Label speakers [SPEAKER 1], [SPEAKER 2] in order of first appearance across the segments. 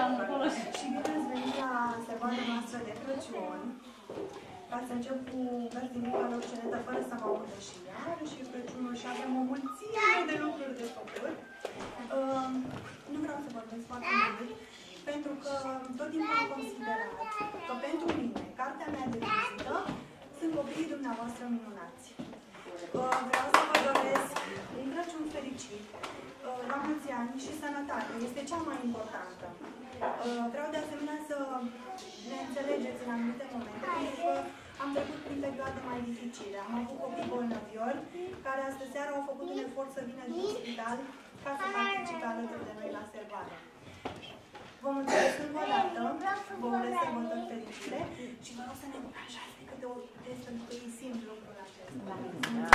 [SPEAKER 1] Și bine ați venit la sărbarea noastră de Crăciun. Ca să încep cu Verzinica lor cenetă fără să mă audă și ea. Și Crăciunul și avem o mulțime de lucruri de făcut. Nu vreau să vorbesc foarte mult, pentru că tot timpul am considerat că pentru mine, cartea mea de vizită, sunt copiii dumneavoastră minunați. Vreau să vă doresc un Crăciun fericit, la mulți ani și sănătate. Este cea mai importantă. Vreau de asemenea să ne înțelegeți în anumite momente, pentru că am trecut prin perioade mai dificile. Am avut copii bolnaviori care astă seară au făcut un efort să vină din spital ca să participe alături de noi la sărbare. Vă mulțumesc încă o dată, vă urez sărbători fericite și vă rog să ne încurajați de câte ori puteți, pentru că ei simt lucrul acesta.
[SPEAKER 2] Bine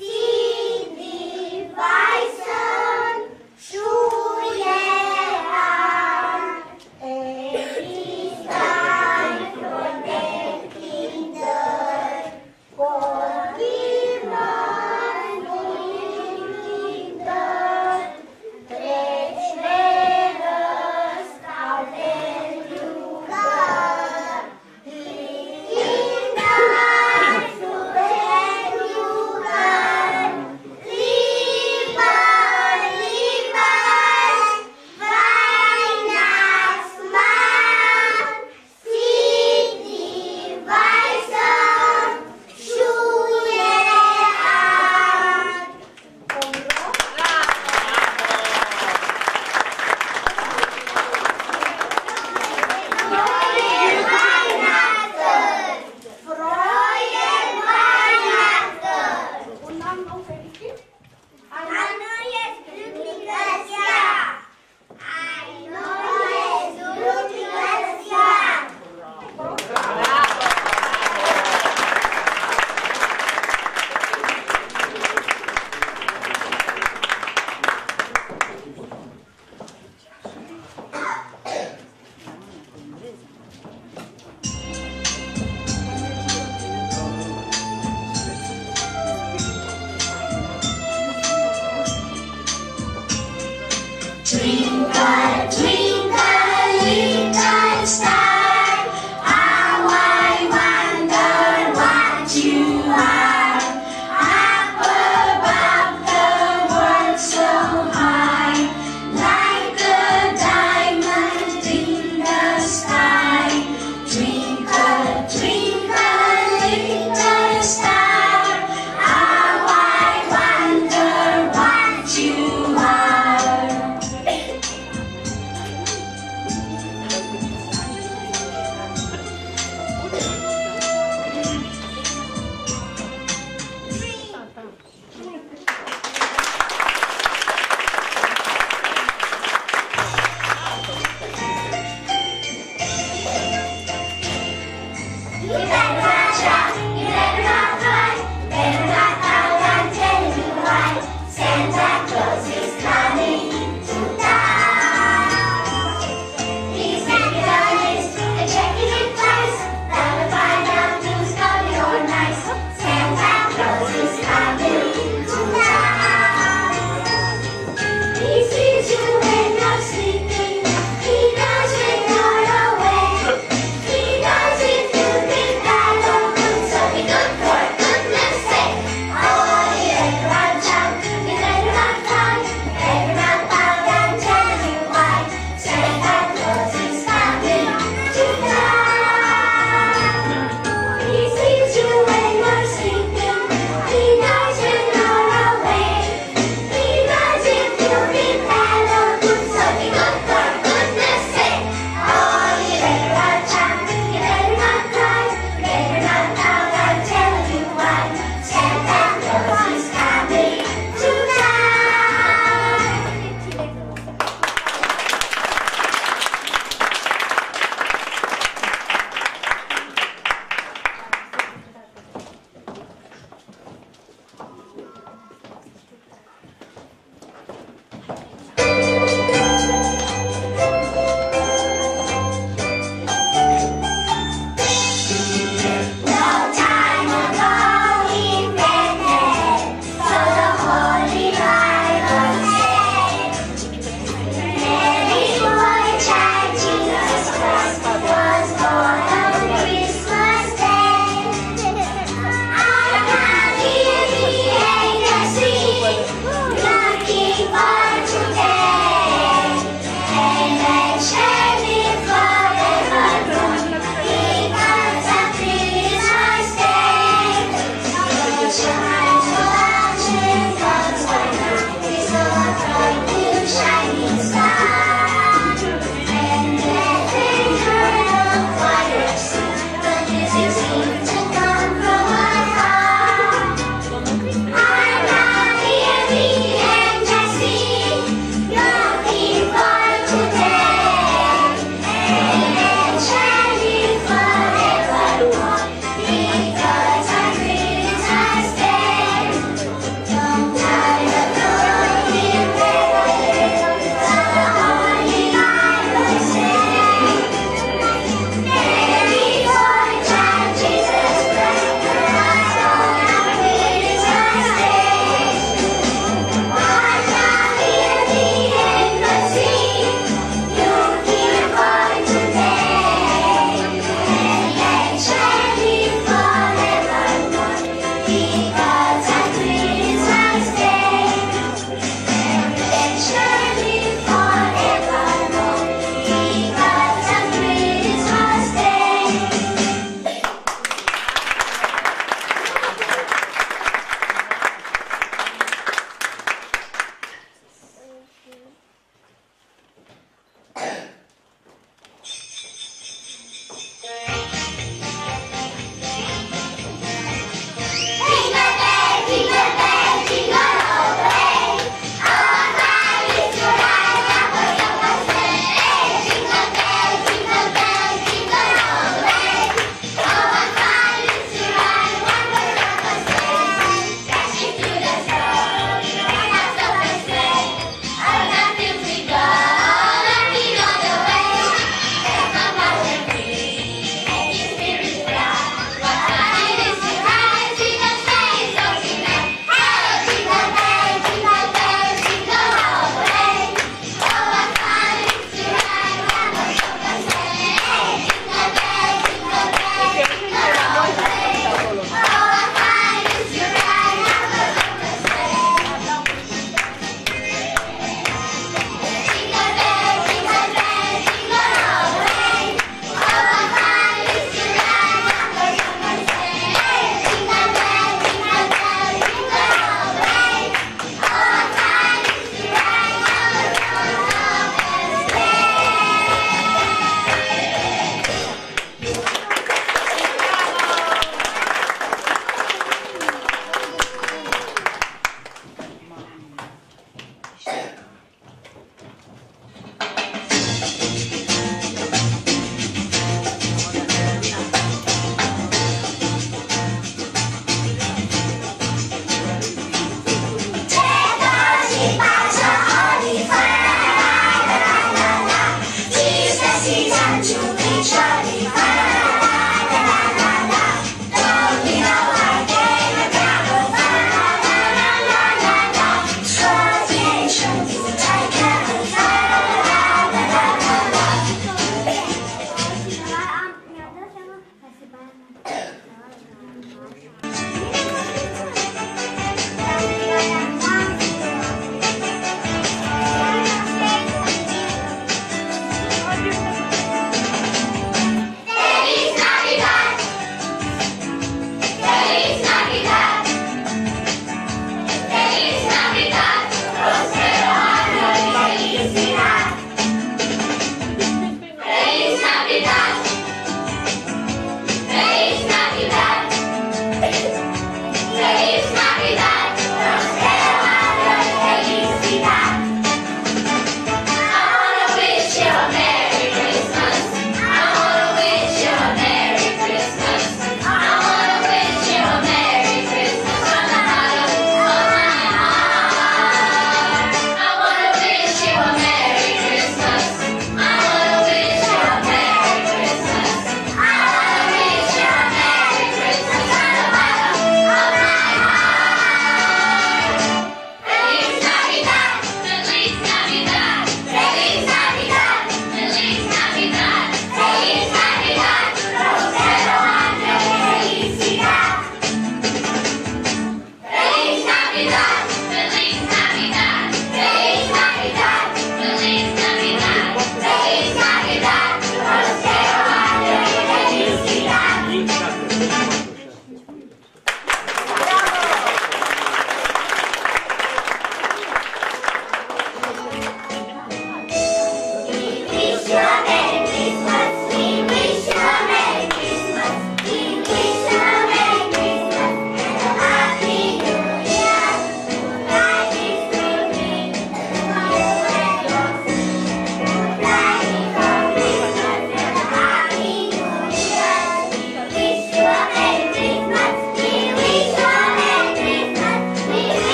[SPEAKER 2] Sim.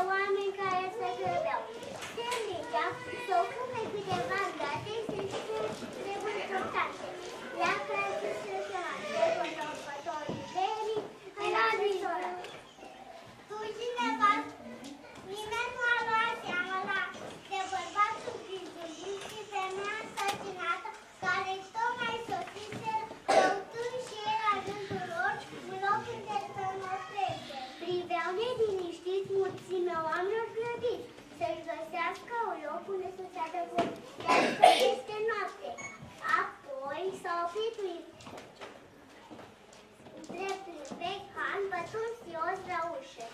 [SPEAKER 2] oameni care se grăbeau. Se mergeau să ocupe câteva date extrem importante. La care se chemase conducătorii verii în adrisoră. Tu cineva, nimeni nu a luat seama de bărbatul grijului și femeia însărcinată care tocmai sosiseră, căutând și el la rândul lor un loc unde să nostreze. Priveau neliniștiți mulțimea oamenilor grăbiți să-și găsească un loc unde să se adăpostească peste noapte. Apoi s-a oprit dreptul vechi han, bătând sios la ușă.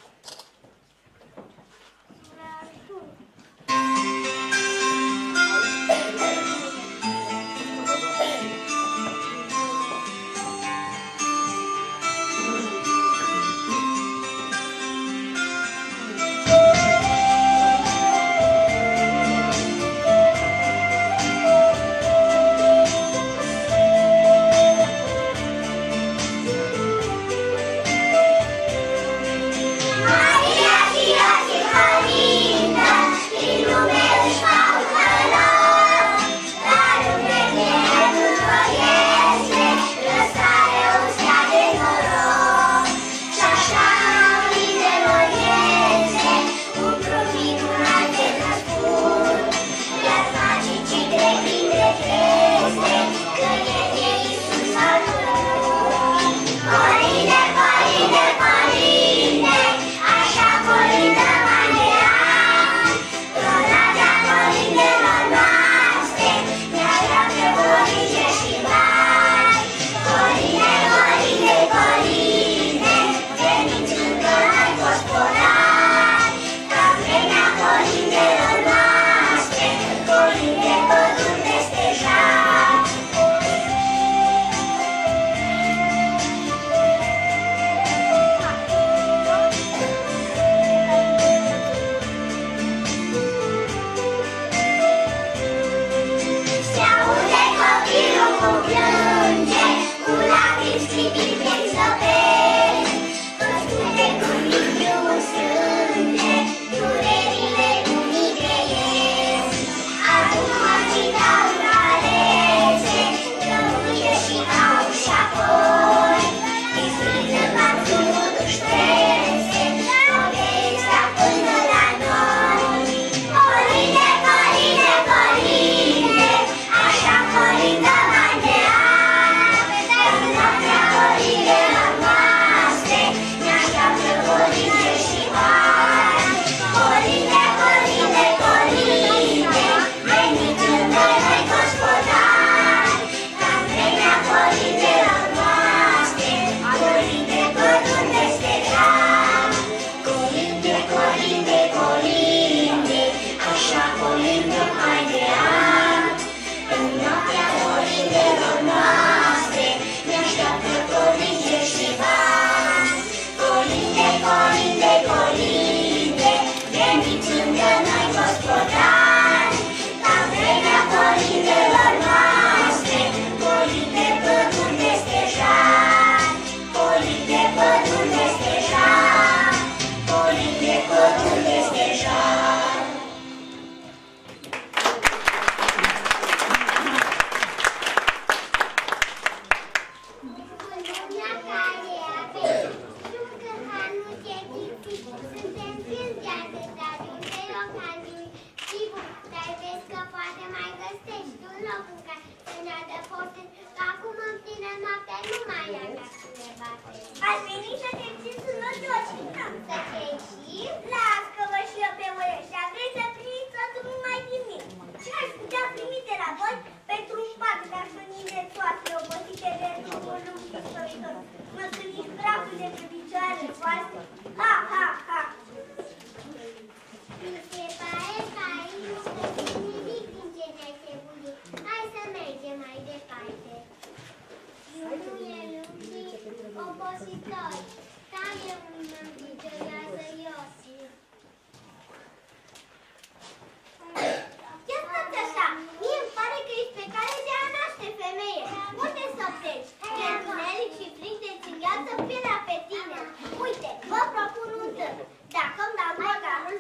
[SPEAKER 2] Dacă îmi dau băgarul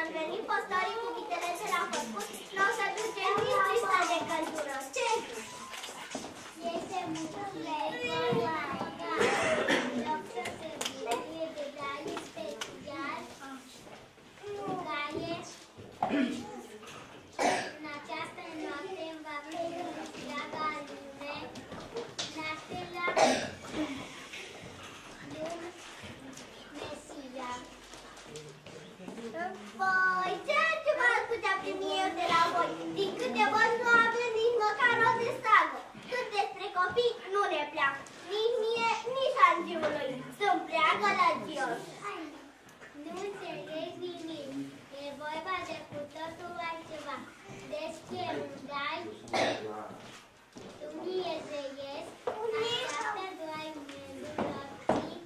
[SPEAKER 2] când veni păstorii cu vitele de la făcut, n-o să duce nici lista de căldură. Ce zici? Este muclecoaca, loc să se bucurie de braie special, care în această noapte va veni întreaga lume, nașterea lui Mesia. Păi, ce altceva ar putea primi eu de la voi? Din câte văd, nu avem nici măcar o de sagă. Cât despre copii, nu ne pleacă. Nici mie, nici angiului. Să-mi pleacă la Dios. Nu înțeleg nimic. E vorba de cu totul altceva. Deci ce îmi dai? Tu mie zeiesc. Așteaptă doar melodii.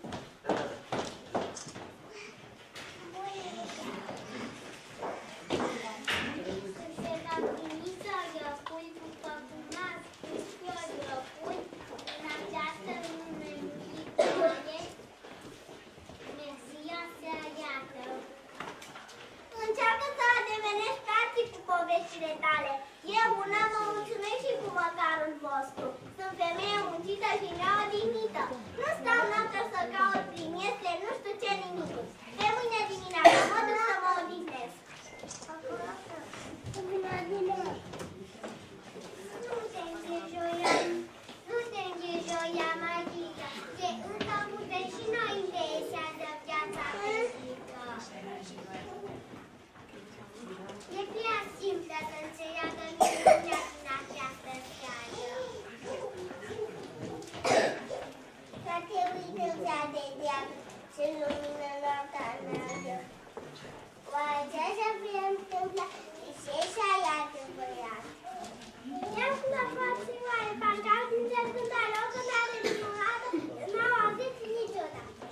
[SPEAKER 2] Încearcă să adevenești practic cu poveștile tale. Eu una mă mulțumesc și cu măcarul vostru. Sunt femeie muncită și neodihnită. Nu stau noaptea să caut prin este, nu știu ce nimic. De mâine dimineața mă duc să mă odihnesc. Nu te îngrijoia, Maria. E încă multe și noi interesează viața veșnică. E prea simplă să înțeleagă minunea din această seară. S-a trebuit însă de diavol să lumină noaptea neagră. Oare ce să fie întâmplat și așa e adevărat? Ia la față, oare parcă azi încercând a loc când are minunată, n-au auzit niciodată.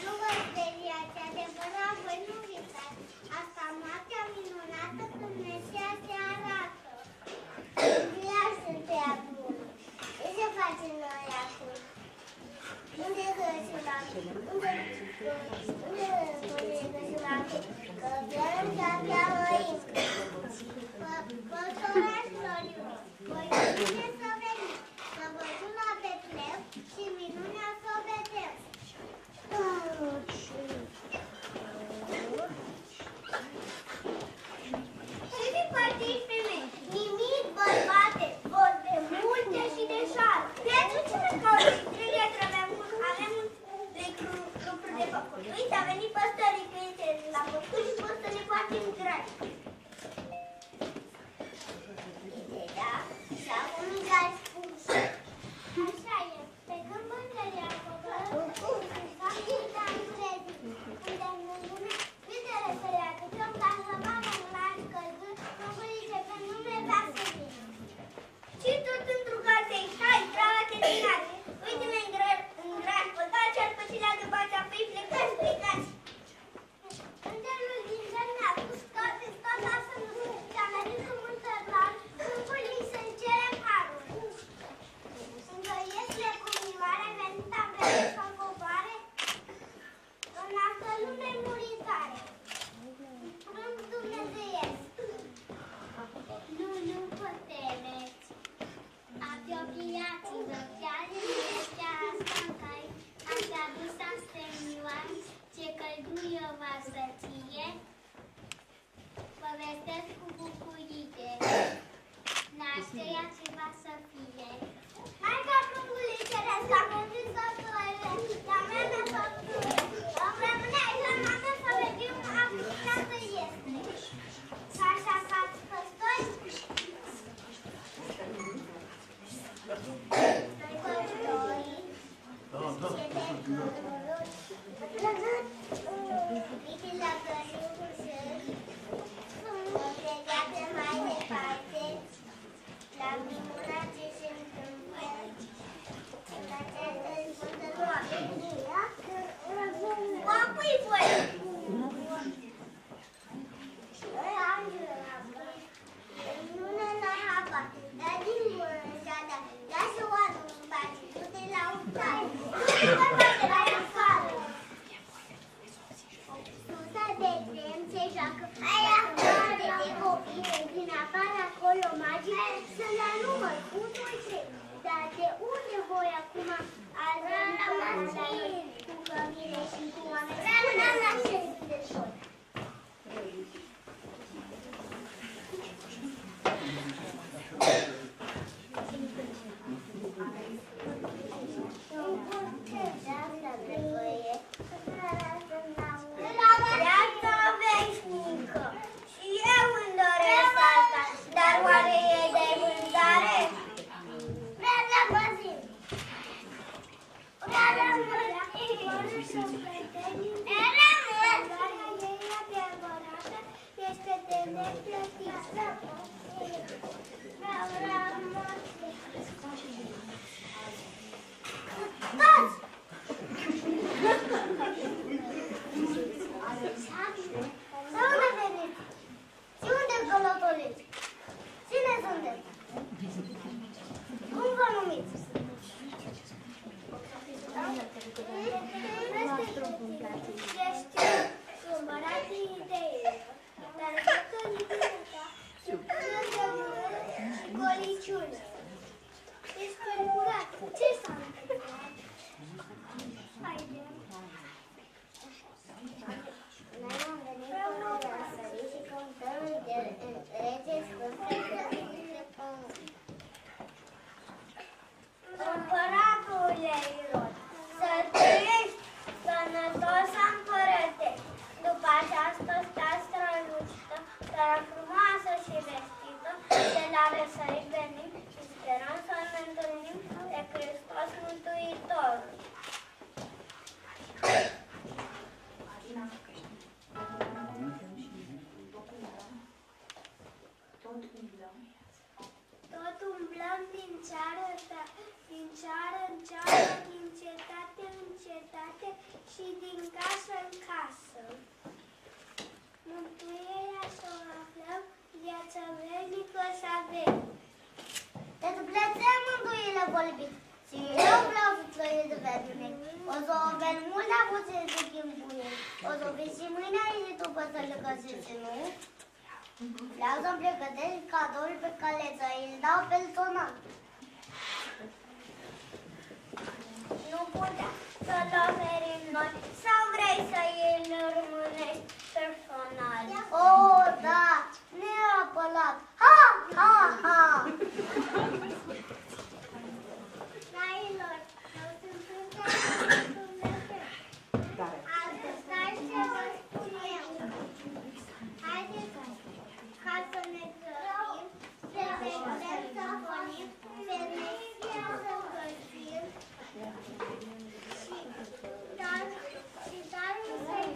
[SPEAKER 2] Nu vă speriați, adevărat, voi nu visați. Asta noaptea minunată când Mesia se arată. Ia sunt ea bun. Ce facem noi acum? Unde găsim acum? Unde găsim acum? Că vrem să abia mărim. Păstorașilor, voi vine să venim, să vă duc la Betlehem și minunea să o vedem. Ce fi părțiți pe mine? Nimic, bărbate, vorbe multe și de șară. Pentru ce ne cauți? Avem lucruri de făcut. Uite, a venit păstorii cu ei la făcut și pot să ne facem dragi. Da, și acum i-ai spus. Așa e, pe când mândării a coborât, fac gândea încredit, unde în lume, vitele să le aducem ca să vadă un alt căzut, lucrurile că nu ne va să vină. Și tot într-o casei, hai, brava chetinare, uite-mă în drag, păcat și-ar păcilea după aceea, păi plecați. Îndelul din țăr mi-a spus că lasă nu și-a mers cu multă clar, câmpului să-mi cerem harul. Încă este cu mimare, venit am venit să coboare în altă lume muritoare. Frânt dumnezeiesc. Nu vă temeți. Apropiați-vă, chiar este asta în care ați adus astemioare, ce călduie va să ție. Vă vestesc cu bucurie, nașterea ce va să fie. Hai ca prungulicele să mergi să plăie, la mea să plăie. Îmi rămâne aici la mea să vedem activitatea să este. Și așa faci păstori? Susa de Ești tulburat. Ce s-a întâmplat? Haide. Noi am venit până la sărit și căutăm de rege Împăratule Irod, să trăiești sănătos, împărăte. După această stea strălucită, dar frumoasă și vestită, de la răsărit venim și sperăm să ne întâlnim de Hristos Mântuitorul. Tot umblăm din ceară în ceară, din cetate în cetate și din casă în casă. Mântuirea să o aflăm, viața veșnică să avem. De Dumnezeu mântuirea vorbit, și eu vreau să trăiesc veșnic. O să o avem mult la puțin să chimbuie. O să o vezi și mâine aici după să le găsești, nu? Vreau să-mi pregătesc cadoul pe care îl dau personal. Nu putea să-l oferim noi sau vrei să îl rămânești personal? Oh, da, neapărat! Ha, ha, ha! Nailor, eu sunt înțeles Dumnezeu. Ascultați ce vă spun eu. Haideți ca să ne grăbim, să vedem să vonim, să ne fie să găsim și darul să-i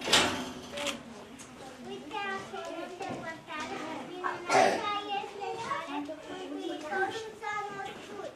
[SPEAKER 2] uite acolo de pătare, minunata este care Mântuitorul s-a născut.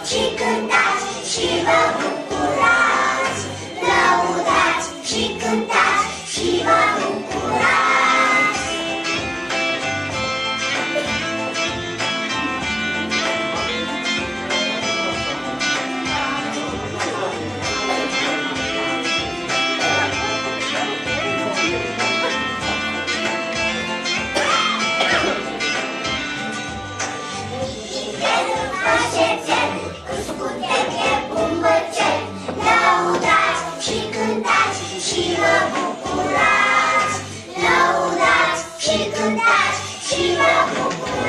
[SPEAKER 2] Și cântați și vă bucurați, lăudați și cântați și vă bucurați. Lăudați și cântați și vă bucurați, lăudați și cântați și vă bucurați.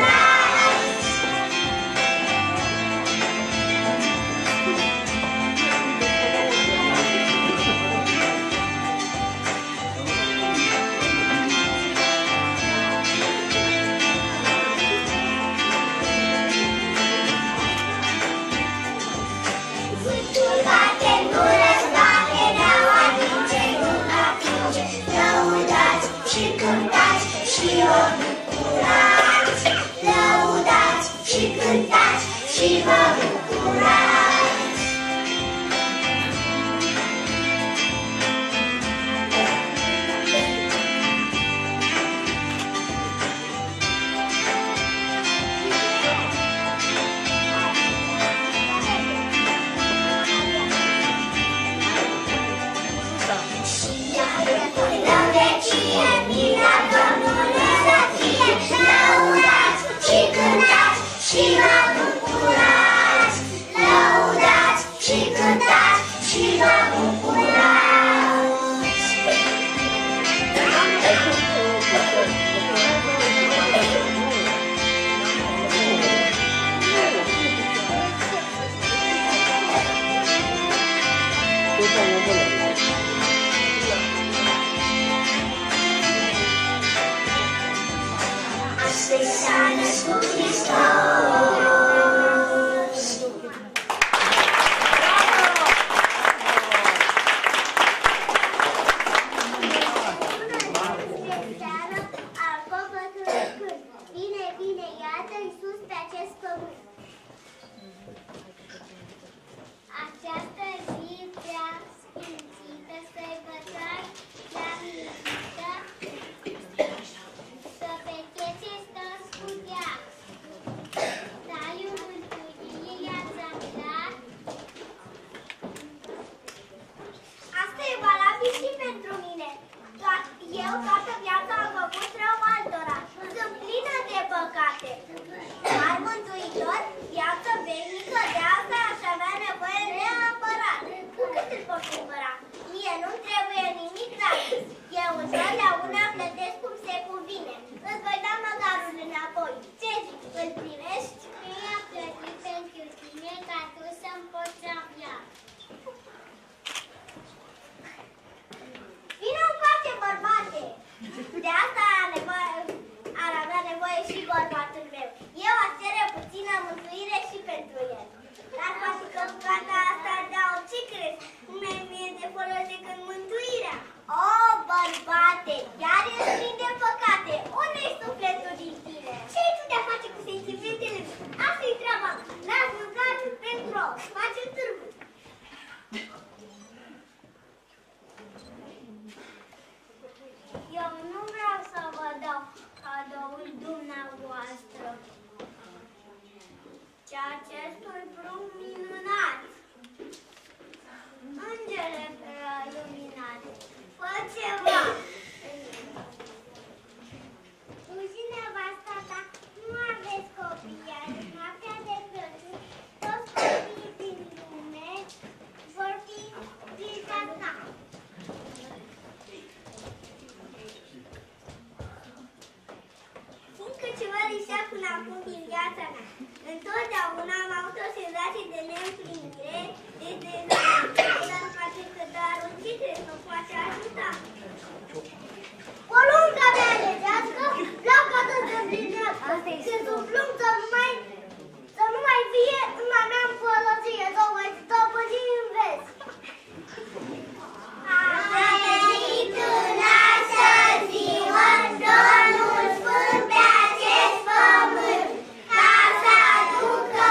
[SPEAKER 2] Vântul bate, nu răzbate, ne-au atinge, nu atinge. Lăudați și cântați și vă bucurați, lăudați și cântați și vă bucurați. Și vă bucurați, lăudați și cântați și vă bucurați. Astăzi s-a născut Hristos. Bine, bine, iată Iisus pe acest pământ. face târgu. Eu nu vreau să vă dau cadoul dumneavoastră, ci acestui prunc minunat. Îngere prea luminat, fă ceva! Tu și nevasta ta nu aveți copii, iar noaptea de Crăciun toți copiii din lume vor fi visa ta. Fiindcă ceva lipsea până acum din viața mea, întotdeauna am avut o senzație de neîmplinire, de dezamăgire, dar poate că darul ce trebuie să poate ajuta. Porunca mea legească, vreau ca să se împlinească. Când umplum să nu mai fie în a mea împărăție, să o mai stăpâni în vest. A venit în așa ziua Domnul Sfânt pe acest pământ, ca să aducă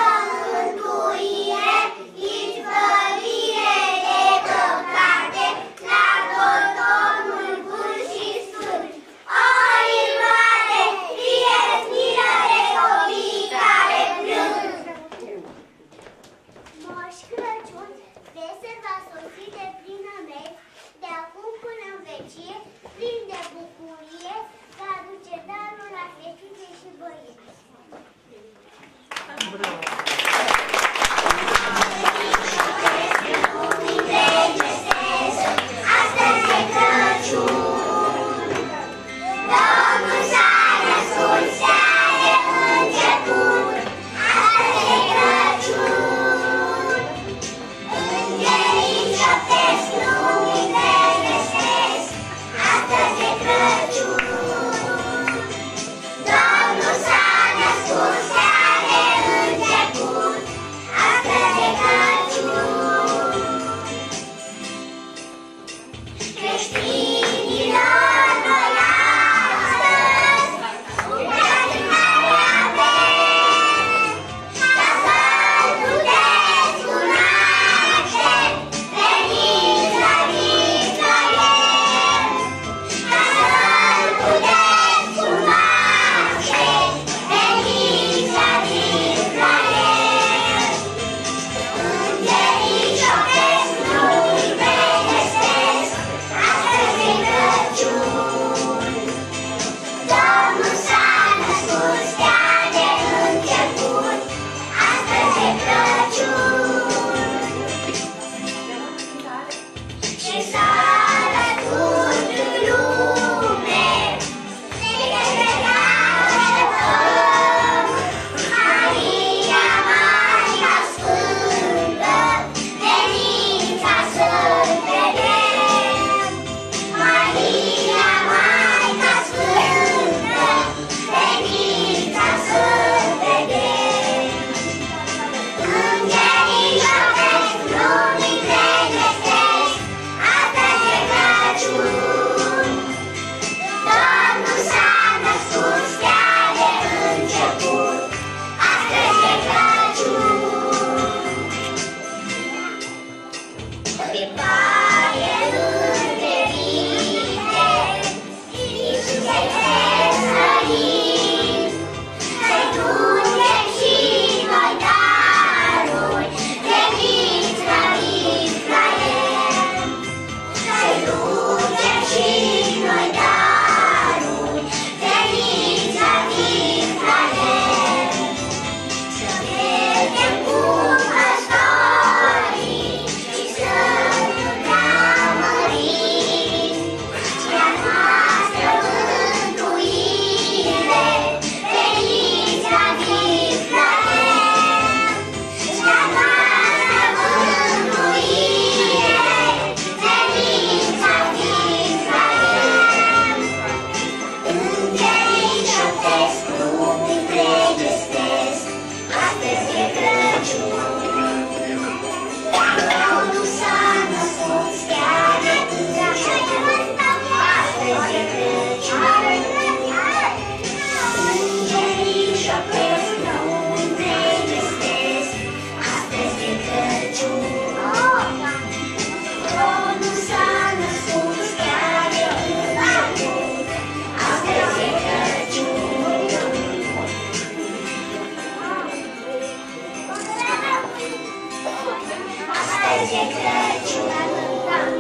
[SPEAKER 2] de Crăciun la cânta.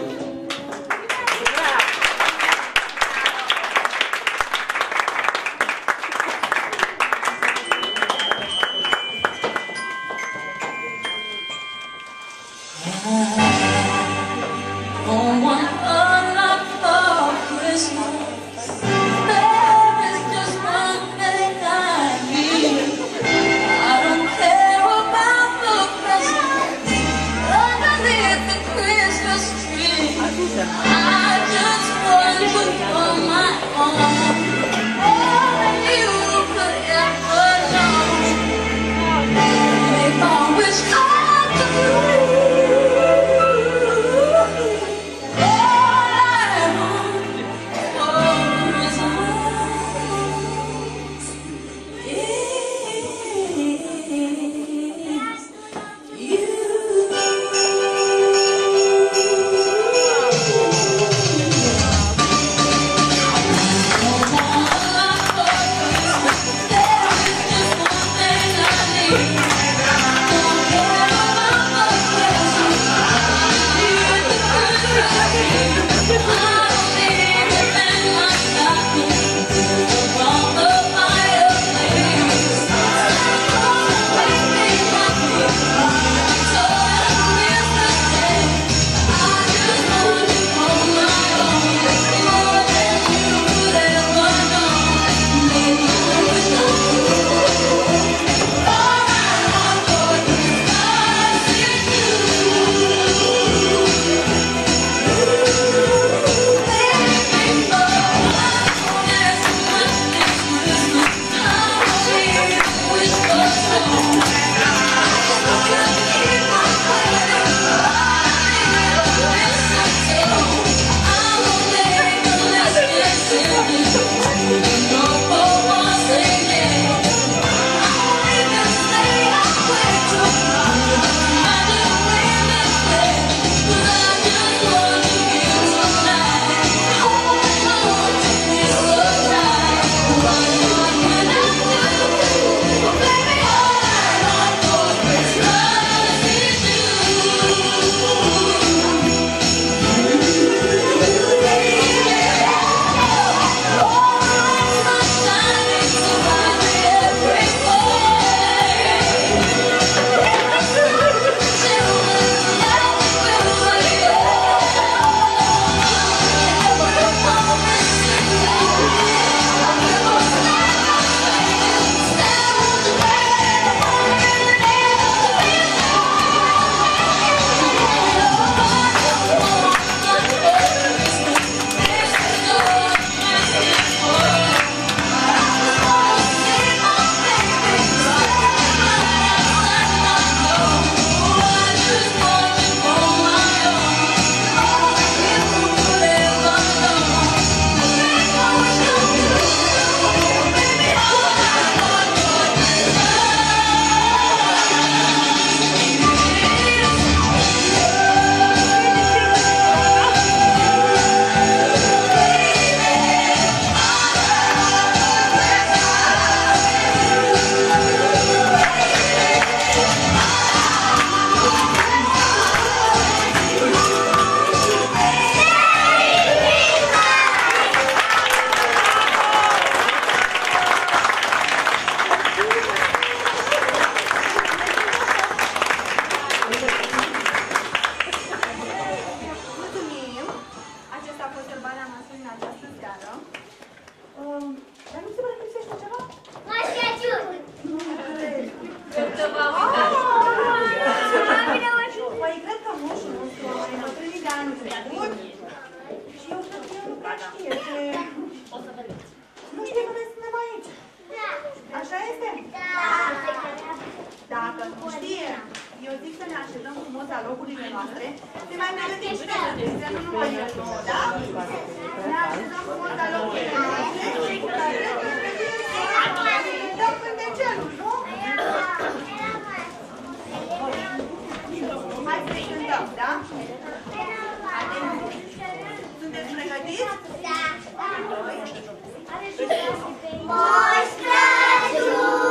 [SPEAKER 2] Moș Crăciun,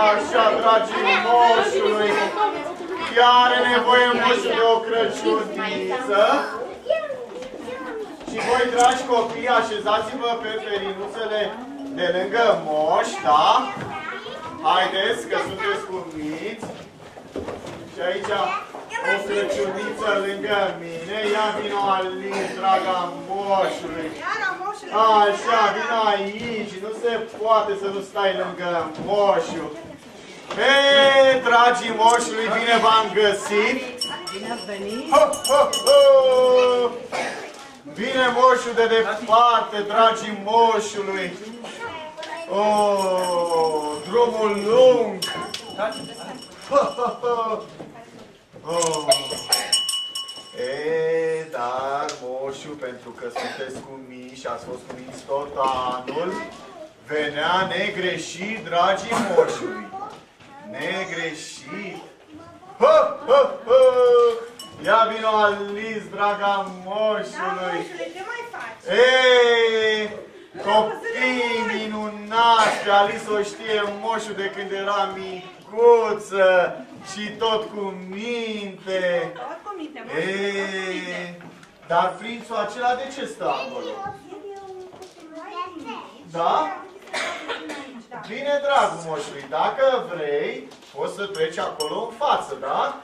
[SPEAKER 3] Așa, dragii moșului, chiar are nevoie moșul de o Crăciuniță. Și voi, dragi copii, așezați-vă pe perinuțele de lângă moș, da? Haideți, că sunteți cumiți. Și aici o Crăciuniță lângă mine. Ia vino Alin, draga moșului. Așa, vino aici. Nu se poate să nu stai lângă moșul. Hei, dragii moșului, bine v-am găsit.
[SPEAKER 1] Bine ați venit.
[SPEAKER 3] Ho, ho, ho. Bine moșul de departe, dragii moșului. Oh, drumul lung. Oh. E, dar moșul, pentru că sunteți cumiți și ați fost cumiți tot anul, venea negreșit, dragii moșului. Negreșit. Ho, ho, ho. Ia vino Alice, draga moșului.
[SPEAKER 1] Ce mai faci?
[SPEAKER 3] Ei, copii minunați, Alice o știe moșul de când era micuță și tot cu minte.
[SPEAKER 1] Tot cu minte, mă.
[SPEAKER 3] Ei, dar prințul acela de ce stă acolo? Da? Bine, dragul moșului, dacă vrei, poți să treci acolo în față, da?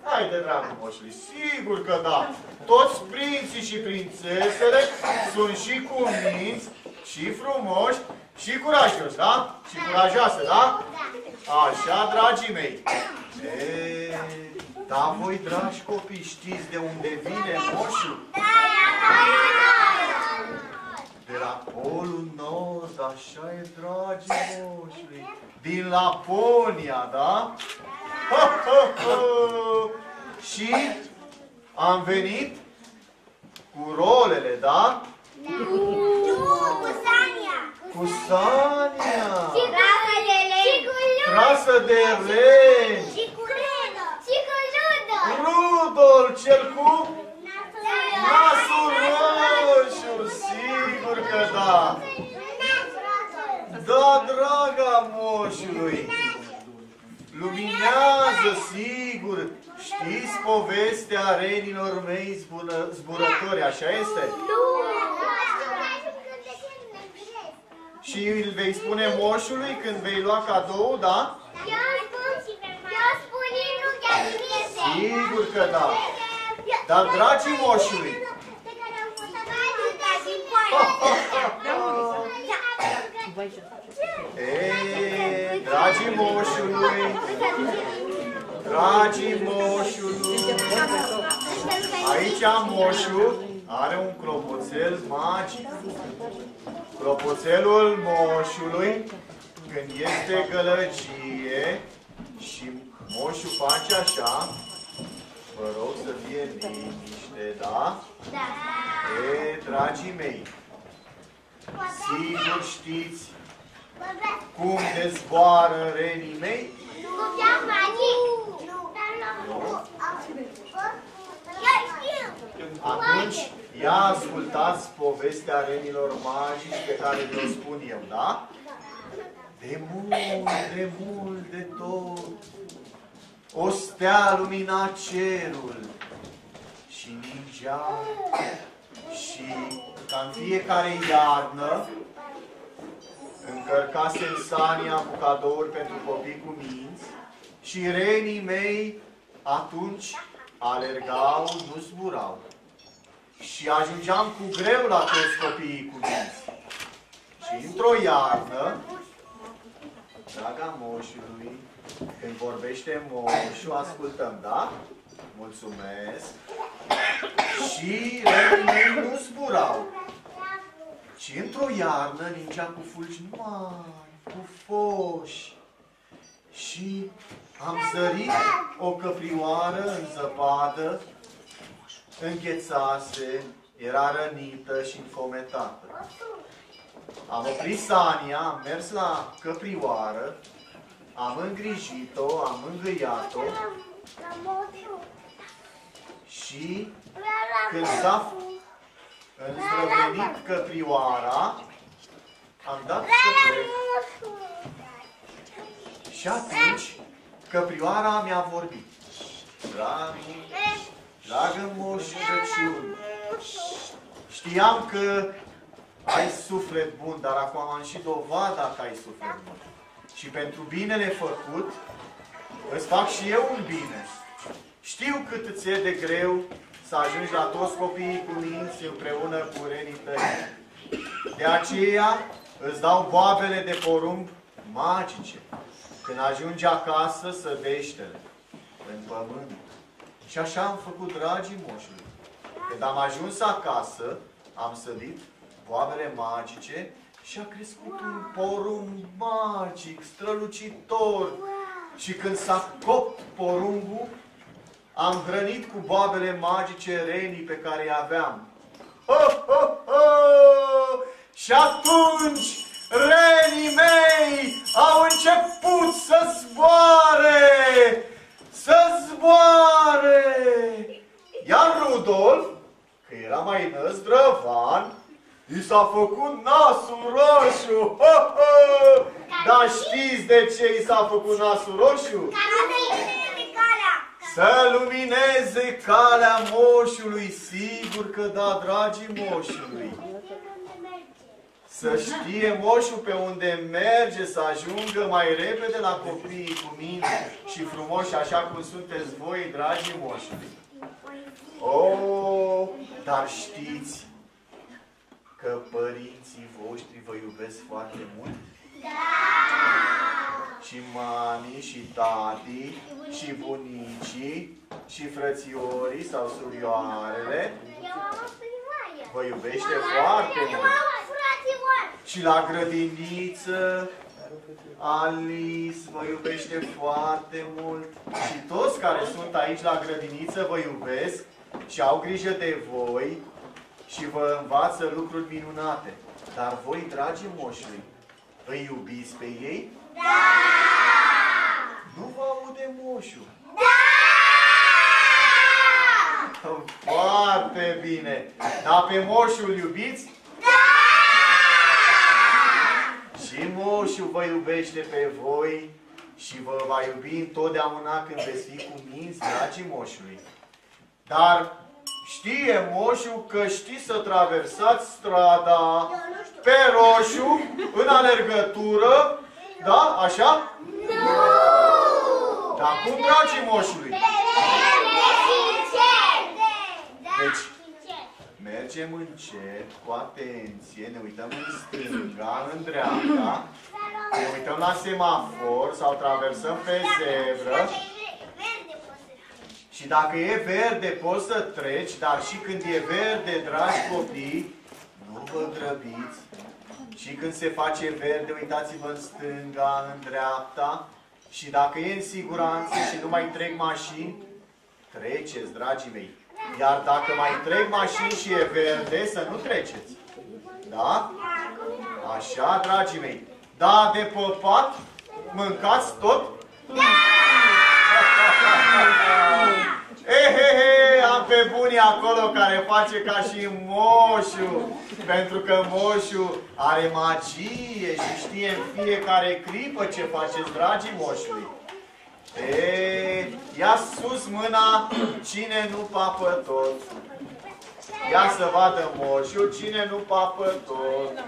[SPEAKER 3] Haide, dragul moșului, sigur că da. Toți prinții și prințesele sunt și cuminți, și frumoși, și curajoși, da? Și curajoase, da? Așa, dragii mei. E, da, voi, dragi copii, știți de unde vine moșul? De la Polul Nord, așa e, dragii moșului. Din Laponia, da? Ha, ha, ha. Și am venit cu rolele, da?
[SPEAKER 2] Nu, cu Sania.
[SPEAKER 3] Cu Sania.
[SPEAKER 2] Și trasă de lemn.
[SPEAKER 3] Trasă de lemn.
[SPEAKER 2] Și cu Ludă. Și cu Ludă.
[SPEAKER 3] Rudolf, cel cu nasul roșu, sigur că da. Da, draga moșului. Luminează, sigur. Știți povestea renilor mei zburători, așa este? Și îl vei spune moșului când vei lua cadou, da?
[SPEAKER 2] Eu spun nu chiar bine.
[SPEAKER 3] Sigur că da. Dar, dragii moșului, dragii moșului, dragii moșului, aici moșul are un clopoțel magic. Clopoțelul moșului, când este gălăgie și moșul face așa, vă rog să fie liniște, da?
[SPEAKER 2] Da.
[SPEAKER 3] E, dragii mei, sigur știți cum dezboară renii mei?
[SPEAKER 2] Cu ceas magic? Nu. Eu știu.
[SPEAKER 3] Atunci, ia ascultați povestea renilor magici pe care vi-o spun eu, da? De mult de tot, o stea lumina cerul și ningea și ca în fiecare iarnă încărcasem Sania cu cadouri pentru copii cu minți și renii mei atunci alergau, nu zburau. Și ajungeam cu greu la toți copiii cu minți. Și într-o iarnă, draga moșului, când vorbește moșul, ascultăm, da? Mulțumesc. Și renii mei nu zburau. Și într-o iarnă ningea cu fulgi mari, cu foși. Și am zărit o căprioară în zăpadă, înghețase, era rănită și înfometată. Am oprit Sania, am mers la căprioară, am îngrijit-o, am îngâiat-o și când s-a înzdrăvenit căprioara, am dat să plec. Și atunci, căprioara mi-a vorbit. Dragă Moș Crăciun, știam că ai suflet bun, dar acum am și dovada că ai suflet bun. Și pentru binele făcut, îți fac și eu un bine. Știu cât îți e de greu să ajungi la toți copiii cu minți împreună cu renii tăi. De aceea îți dau boabele de porumb magice. Când ajungi acasă, sădește-le în pământ. Și așa am făcut, dragii moșului. Când am ajuns acasă, am sădit boabele magice și a crescut un porumb magic, strălucitor. Și când s-a copt porumbul, am hrănit cu boabele magice renii pe care îi aveam. Ho, ho, ho! Și atunci renii mei au început să zboare! Să zboare! Iar Rudolf, că era mai năzdrăvan, i s-a făcut nasul roșu! Ho, ho! Dar știți de ce i s-a făcut nasul roșu? Să lumineze calea moșului, sigur că da, dragii moșului. Să știe moșul pe unde merge, să ajungă mai repede la copiii cu minți și frumoși, așa cum sunteți voi, dragii moșului. Oh, dar știți că părinții voștri vă iubesc foarte mult? Și mami, și tati, și bunicii, și frățiorii sau surioarele vă iubește foarte mult. Și la grădiniță, Alice vă iubește foarte mult. Și toți care sunt aici la grădiniță vă iubesc și au grijă de voi și vă învață lucruri minunate. Dar voi, dragii moșului, îi iubiți pe ei?
[SPEAKER 2] Da!
[SPEAKER 3] Nu vă aude moșul.
[SPEAKER 2] Da!
[SPEAKER 3] Foarte bine. Dar pe moșul iubiți?
[SPEAKER 2] Da!
[SPEAKER 3] Și moșul vă iubește pe voi și vă va iubi întotdeauna când veți fi cu minți, dragii moșului. Dar știe moșul că știți să traversați strada pe roșu, în alergătură, da? Așa?
[SPEAKER 2] Nu!
[SPEAKER 3] Dar cum, dragii moșului? Deci, mergem încet, cu atenție, ne uităm în stânga, în dreapta, ne uităm la semafor sau traversăm pe zebră. Și dacă e verde, poți să treci, dar și când e verde, dragi copii, nu vă grăbiți. Și când se face verde, uitați-vă în stânga, în dreapta. Și dacă e în siguranță și nu mai trec mașini, treceți, dragii mei. Iar dacă mai trec mașini și e verde, să nu treceți. Da? Așa, dragii mei. Da, de păpat, mâncați tot? Da! Am pe bunii acolo care face ca și moșul. Pentru că moșul are magie și știe în fiecare clipă ce faceți, dragii moșului. Ia sus mâna cine nu papă tot. Ia să vadă moșul cine nu papă tot.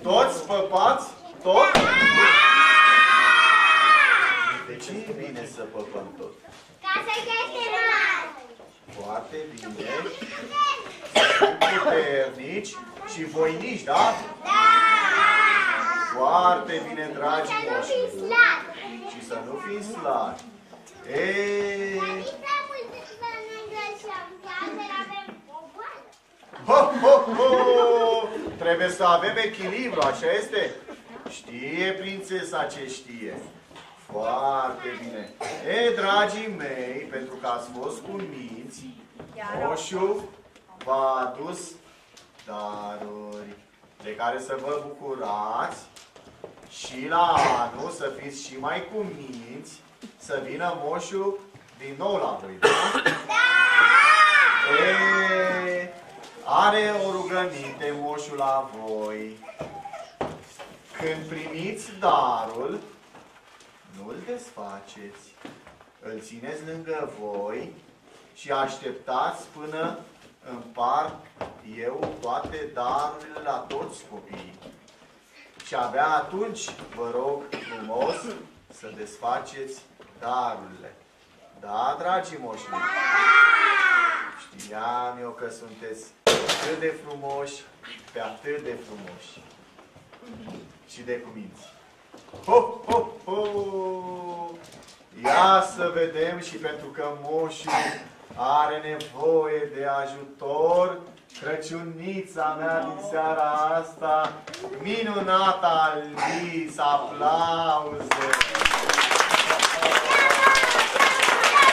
[SPEAKER 3] Toți păpați? Tot? De ce e bine să păpăm tot?
[SPEAKER 2] Ca să crește mari.
[SPEAKER 3] Foarte bine. Sunt puternici și voinici, da?
[SPEAKER 2] Da!
[SPEAKER 3] Foarte bine, dragi
[SPEAKER 2] Să nu
[SPEAKER 3] moșului.
[SPEAKER 2] fii slab.
[SPEAKER 3] Și să nu fii slabi. Ho, ho, ho! Trebuie să avem echilibru, așa este? Știe prințesa ce știe. Foarte bine. Dragii mei, pentru că ați fost cu minți, moșul v-a adus daruri de care să vă bucurați și la anul să fiți și mai cu minți, să vină moșul din nou la voi, da? Da! Are o rugăminte moșul la voi. Când primiți darul, nu-l desfaceți. Îl țineți lângă voi și așteptați până împart eu toate darurile la toți copiii. Și abia atunci vă rog frumos să desfaceți darurile. Da, dragii moșii? Știam eu că sunteți atât de frumoși, pe atât de frumoși. Și de cuminți. Ho, ho, ho! Ia să vedem, și pentru că moșul are nevoie de ajutor, Crăciunița mea din seara asta, minunata Alice, aplauze!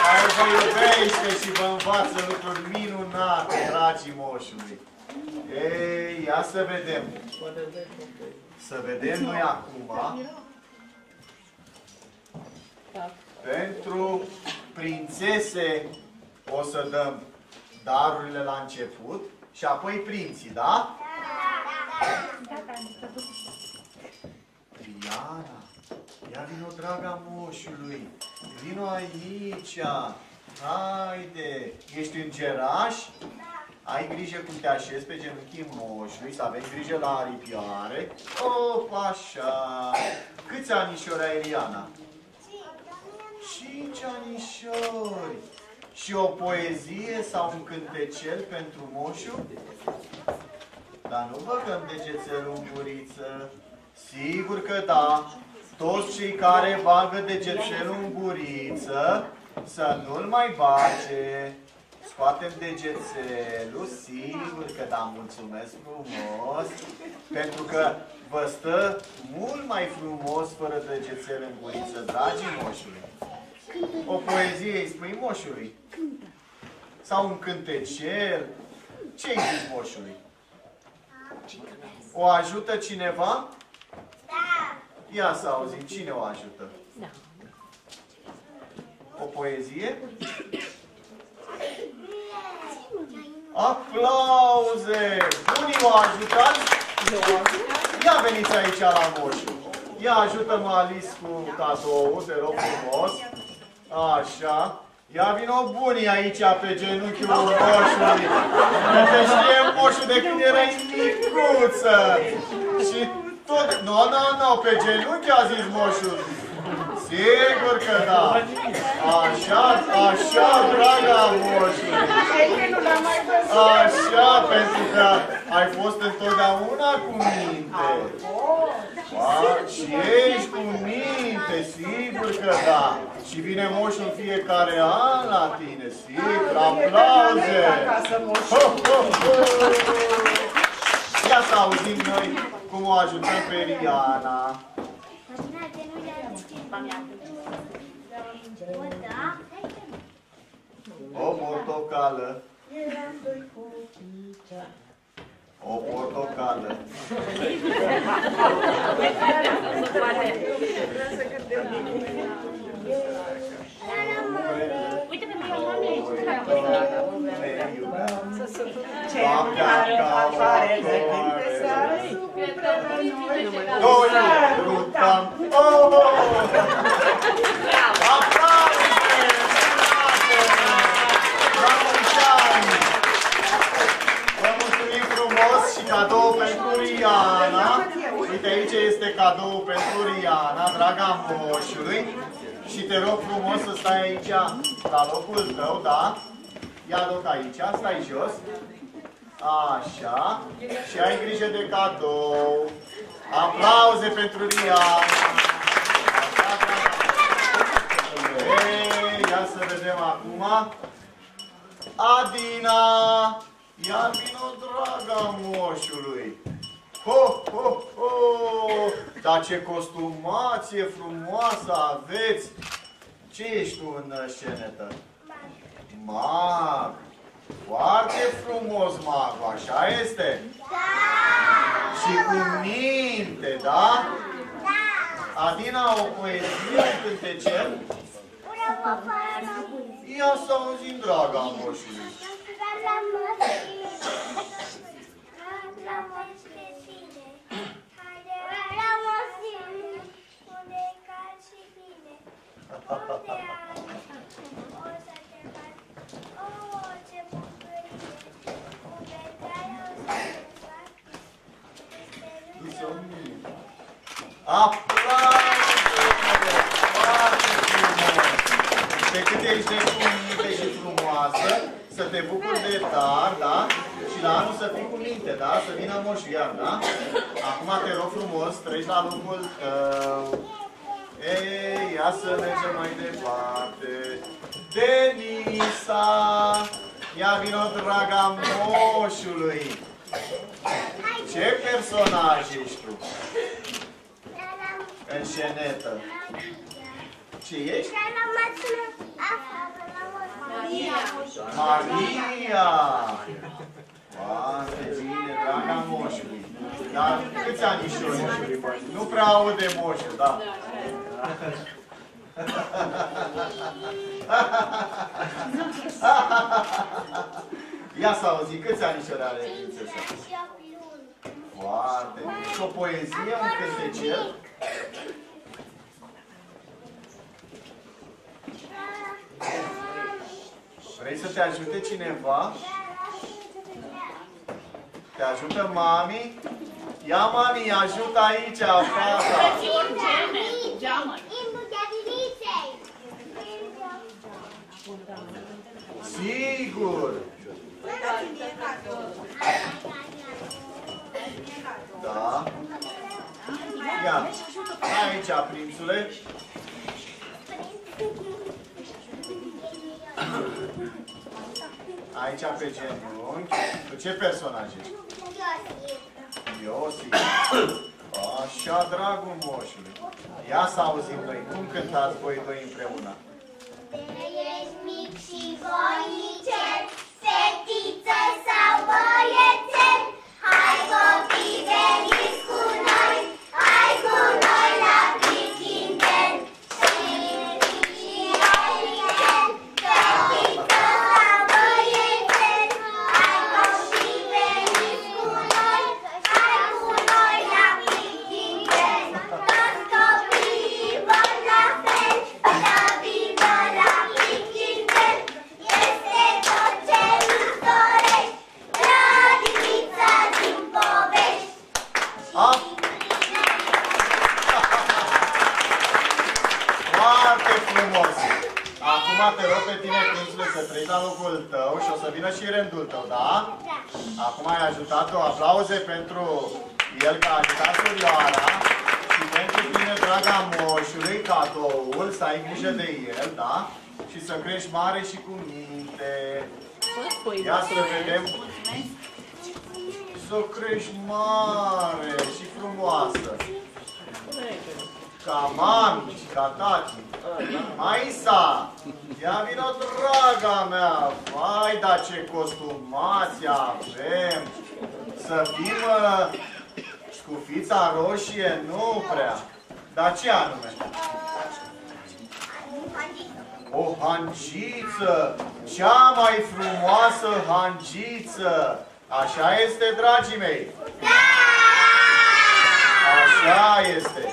[SPEAKER 3] Care vă iubește și vă învață lucruri minunate, dragii moșului. Ei, ia să vedem. Să vedem noi acum. Pentru prințese o să dăm darurile la început și apoi prinții, da? Triana, ia vino, draga moșului, vino aici, haide, ești îngeraș? Ai grijă cum te așezi pe genunchii moșului, să avem grijă la aripioare. Op, așa. Câți anișori ai, Eliana? 5 anișori. Și o poezie sau un cântecel pentru moșul? Dar nu băgăm degețelul în guriță. Sigur că da. Toți cei care bagă degețelul în guriță, să nu-l mai bage. Scoatem degețelul, sigur că da, mulțumesc frumos, pentru că vă stă mult mai frumos fără degețel în guriță, dragii moșului. O poezie îi spui moșului? Sau un cântecel? Ce îi zici moșului? O ajută cineva?
[SPEAKER 2] Da.
[SPEAKER 3] Ia să auzim, cine o ajută? O poezie? Aplauze! Unii o ajutați? Ia veniți aici la moșul. Ia ajută-mă, Alice, cu cadou, te rog frumos. Așa. Ia vino bunii aici pe genunchiul moșului. Că te știe moșul de când erai micuță. Și tot... Nu, pe genunchi a zis moșul. Sigur că da. Așa, draga moșului. Așa, pentru că ai fost întotdeauna cu minte. Și ești cu minte, sigur că da. Și vine moșul în fiecare an la tine, sigur. Aplauze! Ia să auzim noi cum o ajutăm pe Riana. O portocală. O portocală.
[SPEAKER 2] Uite pe mine,
[SPEAKER 3] cadou pentru Riana. Uite, aici este cadou pentru Riana, draga moșului. Și te rog frumos să stai aici, la locul tău, da? Ia loc aici, stai jos. Așa. Și ai grijă de cadou. Aplauze pentru Riana. Ei, ia să vedem acum. Adina! Ia vino, draga moșului! Ho, ho, ho! Dar ce costumație frumoasă aveți! Ce ești tu în scenetă? Mag! Foarte frumos, magul, așa este?
[SPEAKER 2] Da!
[SPEAKER 3] Și cu minte, da?
[SPEAKER 2] Da!
[SPEAKER 3] Adina, o poezie, un cântecel? Ia să auzim, draga moșului. Aplauze! Foarte frumos! Pe cât ești de minte și frumoasă, să te bucuri de dar, da? Și la anul să fii cu minte, da? Să vină moșul iar, da? Acum te rog frumos, treci la locul tău. Ei, ia să mergem mai departe. Denisa! Ia vino, draga moșului! Ce personaj ești tu? În scenetă. Ce ești? Maria! Foarte bine, draga moșului. Dar câți anișori? Nu prea aude moșul, da. Ia să auzi, câți anișori are prințesa? Foarte bine. Și o poezie, un cântecel? Vrei să te ajute cineva? Te ajută mami? Ia mami, ajută aici, fata! Sigur! Da? Ia, aici, prințule. Aici pe genunchi. Tu ce personaj ești? Iosif. Așa, dragul moșului. Ia să auzim noi. Cum cântați voi doi împreună?
[SPEAKER 2] Ești mic și voinicel, fetiță sau băiețel, hai copii, veniți cu noi, hai cu noi la Pichintel. Și voinicel, fetiță sau băiețel, hai copii, veniți cu noi, hai cu noi la Pichintel. Toți copiii vor la fel, la vină la Pichintel. Este tot ce îți dorești, grădinița din povești.
[SPEAKER 3] Foarte frumos! Acum te rog pe tine, prințule, să treci la locul tău și o să vină și rândul tău, da? Acum ai ajutat-o. Aplauze pentru el că a ajutat surioara și pentru tine, draga moșului, cadoul, să ai grijă de el, da? Și să crești mare și cu minte. Ia să vedem. Să crești mare și frumoasă. Ca mami și ca tati. Maisa, ia vină, draga mea. Vai, dar ce costumați avem. Să fim scufița roșie, nu prea. Dar ce anume? O hangiță, cea mai frumoasă hangiță. Așa este, dragii mei? Așa este.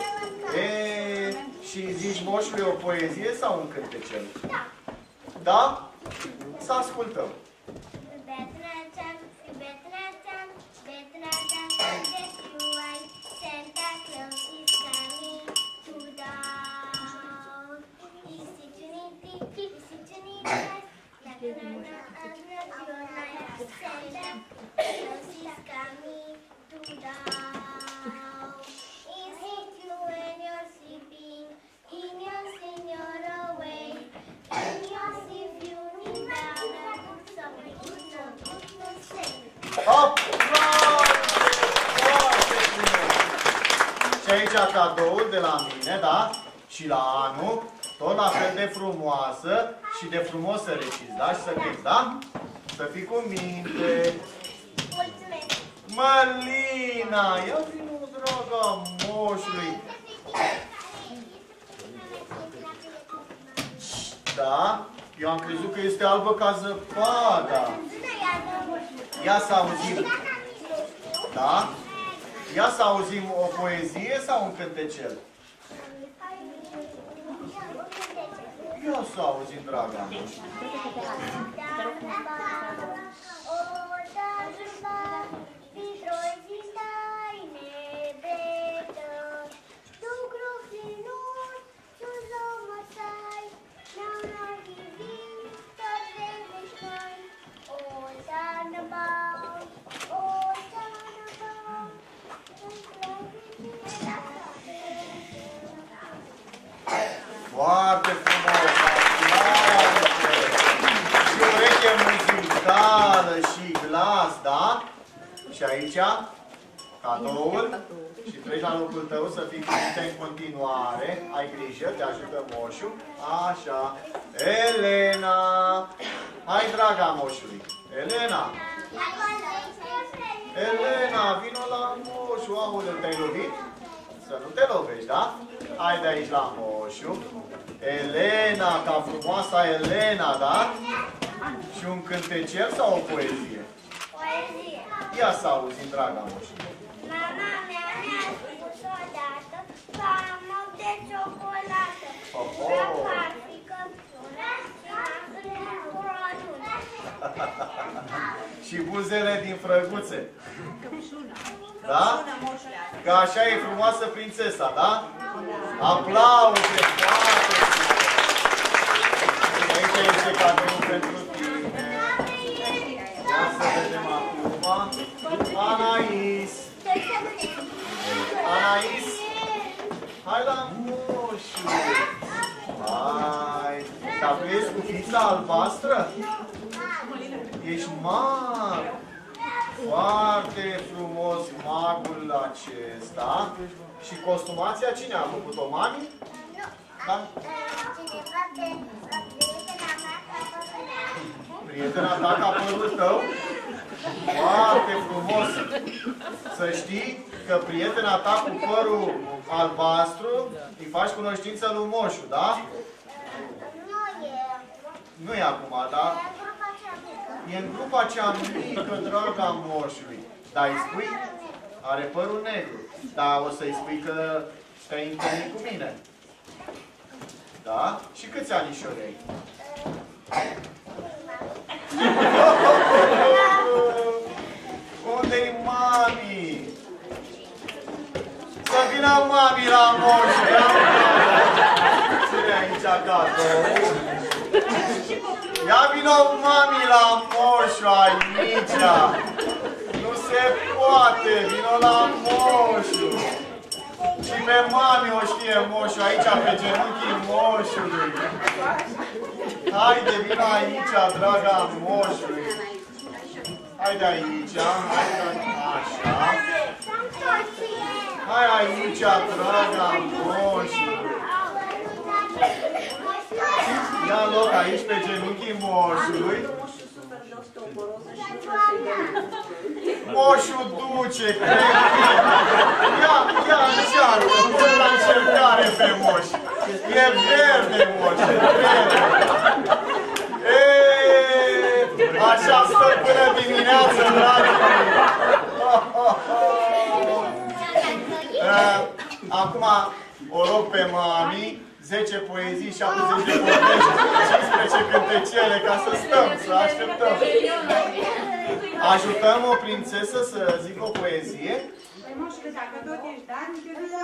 [SPEAKER 3] E, și zici moșului o poezie sau un cântecel?
[SPEAKER 2] Da.
[SPEAKER 3] Da? Să ascultăm.
[SPEAKER 2] Santa Claus is coming to town. Is it unity? Is it unity? Santa Claus is coming to town. Is it you when you're sleeping? In your away. In your sleep you need down and put something in your goodness sake.
[SPEAKER 3] Și aici cadoul de la mine, da? Și la anul, tot la fel de frumoasă și de frumos să recizi, da? Și să cânti, da? Să fii cu minte.
[SPEAKER 2] Mulțumesc!
[SPEAKER 3] Mălina! Ia vină, draga moșului! Da? Eu am crezut că este albă ca zăpada. Ia să auzim. Da? Ia să auzim o poezie sau un cântecel? Ia să auzim, draga.
[SPEAKER 2] Dintr-o zi stai nebretă, tu
[SPEAKER 3] frumos, da? Și aici, cadoul. Și treci la locul tău să fii cu minte în continuare. Ai grijă, te ajută moșul. Așa. Elena! Hai, draga moșului. Elena! Elena, vino la moșu. Aoleu, te-ai lovit? Să nu te lovești, da? Hai de aici la moșu. Elena, ca frumoasa Elena, da? Și un cântecel sau o poezie?
[SPEAKER 2] Poezie.
[SPEAKER 3] Ia să auzim, draga moșu.
[SPEAKER 2] Mama mea mi-a spus odată că am ochi de ciocolată. Vreau ca ar fi căpșună și m-am gândit cu o lună.
[SPEAKER 3] Și buzele din frăguțe. Da? Că așa e frumoasă prințesa, da? Aplauze foarte! Aici este cadou pentru tine. Ia să vedem acum. Anais! Anais! Hai la moșu! Hai! Dar tu ești cu fița albastră? Ești mag! Foarte frumos magul acesta. Și costumația cine a făcut-o? Mami? Da? Prietena ta ca părul tău? Foarte frumos! Să știi că prietena ta cu părul albastru îi faci cunoștință lui moșu, da? Nu e acum, da? E în grupa cea mică, draga moșului. Dar îi spui? Are părul negru. Dar o să-i spui că te-ai întâlnit cu mine. Da? Și câți anișori ai? Unde-i mami? Să vină mami la moș! Ține aici cadou. Ia vină mami la moșu aici! Nu se poate! Vină la moșu! Și pe mami o știe moșu aici, pe genunchii moșului. Haide, vină aici, draga moșului. Haide aici, așa. Hai aici, draga moșului. Ia loc aici pe genunchii moșului. Moșul duce, cred. Ia încearcă, pune la încercare pe moș. E verde, moș, e verde. Așa stă până dimineață, dragii. Acum o rog pe mami 10 poezii, 70 de povești, 15 cântecele, ca să stăm, să așteptăm. Ajutăm o prințesă să zică o poezie?
[SPEAKER 1] Dacă tot ești Dan,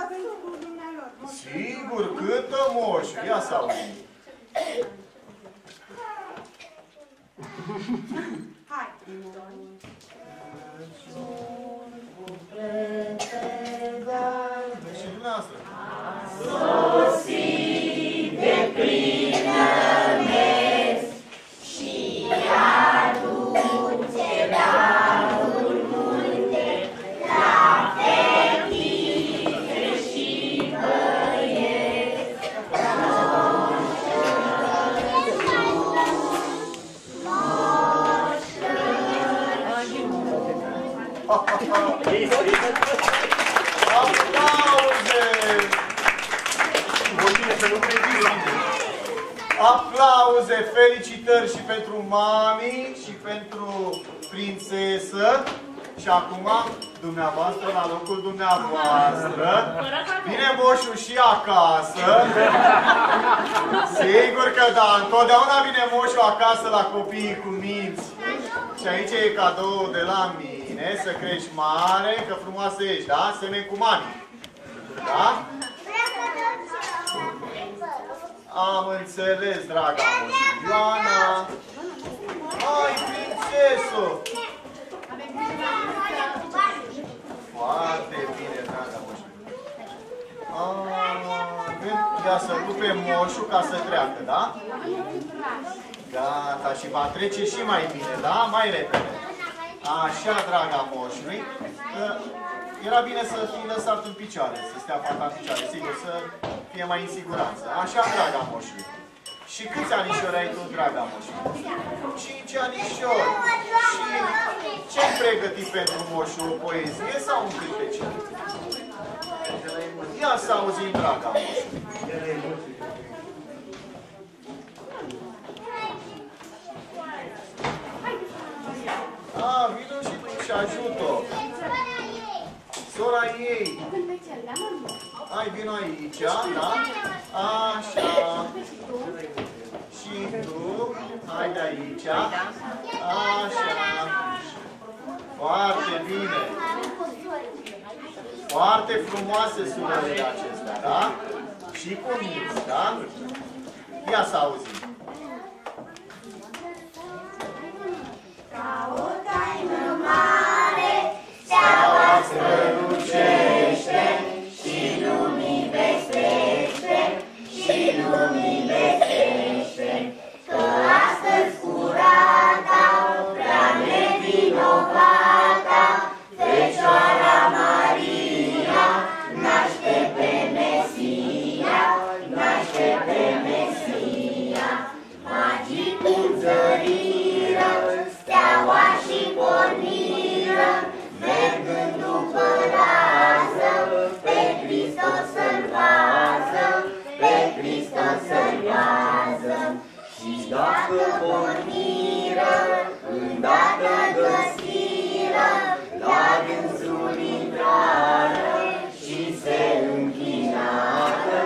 [SPEAKER 1] te cu dumnealor.
[SPEAKER 3] Sigur, cântă moșul. Ia să auzim.
[SPEAKER 1] Hai!
[SPEAKER 3] Și dumneavoastră.
[SPEAKER 4] Sosit de plină mes și aduce darul multe la fetițe și băieți.
[SPEAKER 3] Aplauze, felicitări și pentru mami și pentru prințesă. Și acum, dumneavoastră, la locul dumneavoastră, vine moșul și acasă. Sigur că da, întotdeauna vine moșul acasă la copiii cu minți. Și aici e cadou de la mine, să crești mare, că frumoasă ești, da? Semeni cu mami. Da? Am înțeles, draga moșu. Ioana! Ai, prințesă! Foarte bine, draga moșu. Ia să rupe moșu ca să treacă, da? Gata, și va trece și mai bine, da? Mai repede. Așa, draga moșului. Era bine să fii lăsat în picioare, să stea fata în picioare, sigur, să fie mai în siguranță. Așa, draga moșului. Și câți anișori ai tu, draga moșului? 5 anișori. Și ce-ai pregătit pentru moșul? O poezie sau un cântece? Ia să auzim, draga moșului. Vino și tu și ajută-o. Sora ei. Hai, vino aici, da? Așa. Și tu, hai de aici. Așa. Foarte bine. Foarte frumoase surorile acestea, da? Și cu minți, da? Ia să auzim.
[SPEAKER 4] Ca o taină mare, steaua strălucește și lumii vestește, și lumii vestește, că astăzi curata, prea nevinovata, Fecioara Maria, naște pe Mesia, naște pe Mesia, magii cum zăriră, steaua și porniră, mergând după rază, pe Hristos să-L vază, pe Hristos să-L vază. Și dacă porniră, îndată găsiră, la dânsul intrară și se închinară,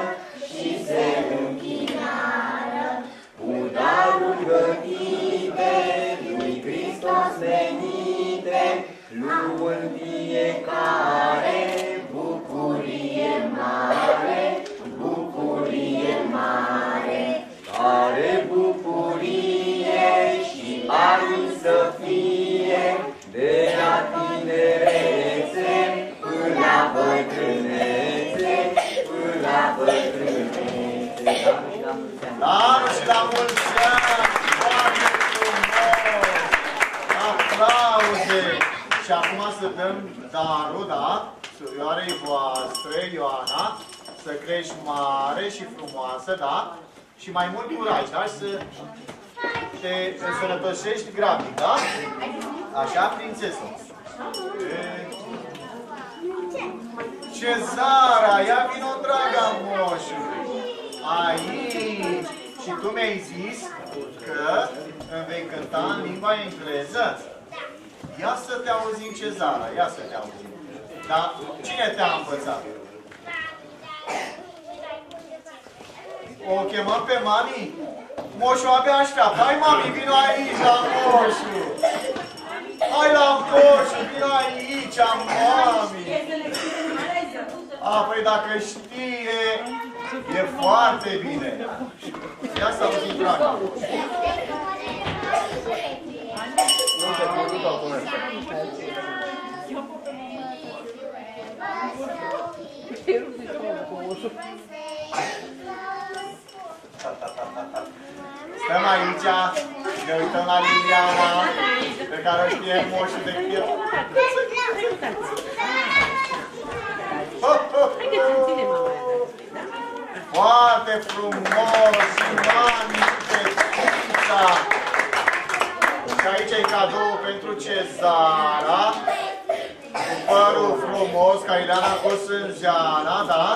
[SPEAKER 4] și se închinară, cu daruri gătite, lui Hristos venite, luând fiecare bucurie mare, bucurie mare, care bucurie și ani să fie, de la tinerețe până la bătrânețe, până la bătrânețe.
[SPEAKER 3] La și la mulți ani! Foarte frumos! Aplauze! Și acum să dăm darul, da? Surioarei voastre, Ioana, să crești mare și frumoasă, da? Și mai mult curaj, da? Și să te însănătoșești grabnic, da? Așa, prințesă. Cezara, ia vino, draga moșului. Aici. Și tu mi-ai zis că îmi vei cânta în limba engleză? Ia să te auzim, Cezara, ia să te auzim. Dar cine te-a învățat? O chemăm pe mami? Moșul abia așteaptă. Hai, mami, vino aici la moșul. Hai la moșul, vino aici, mami. Păi dacă știe, e foarte bine. Ia să auzim, dragă. Stăm aici, ne uităm la Liliana, pe care o știe moșul de piet. Foarte frumos și mami fetița. Și aici e cadou pentru Cezara. Cu părul frumos, ca Ileana cu sângeana, da?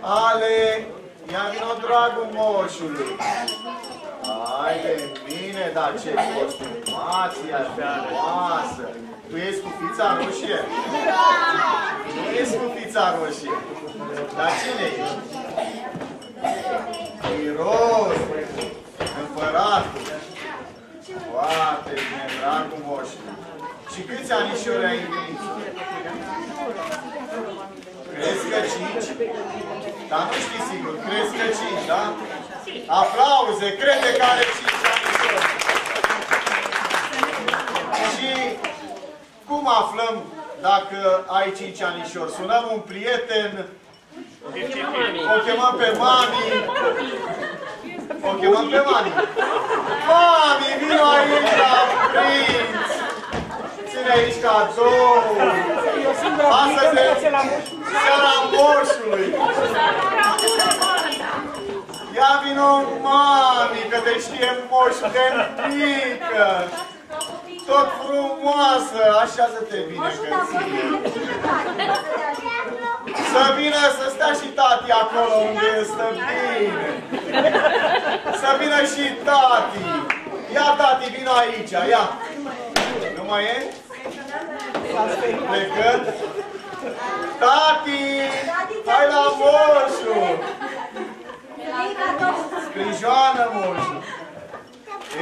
[SPEAKER 3] Ale, ia vino dragul moșului. Hai de mine, dar ce costumație frumoasă. Tu ești cu fița roșie? Nu ești cu fița roșie. Dar cine ești? Iros, împăratul. Foarte bine, dragul moșului. Și câți anișori ai venit? Crezi că 5? Dar nu știi sigur, crezi că 5, da? Aplauze, crede că are 5 anișori. Și cum aflăm dacă ai 5 anișori? Sunăm un prieten, o chemăm pe mami. O chemăm pe mami. Mami, vino aici la prinț! Ține aici cadou! Astăzi e seara moșului! Ia vino, mami, că te știe moșul de mică! Tot frumoasă! Așează-te bine că să vină să stea și tati acolo unde stă bine! Să vină și tati! Ia, tati, vino aici, ia! Nu mai e? Plecând? Tati! Hai la moșul! Sprijoană moșul!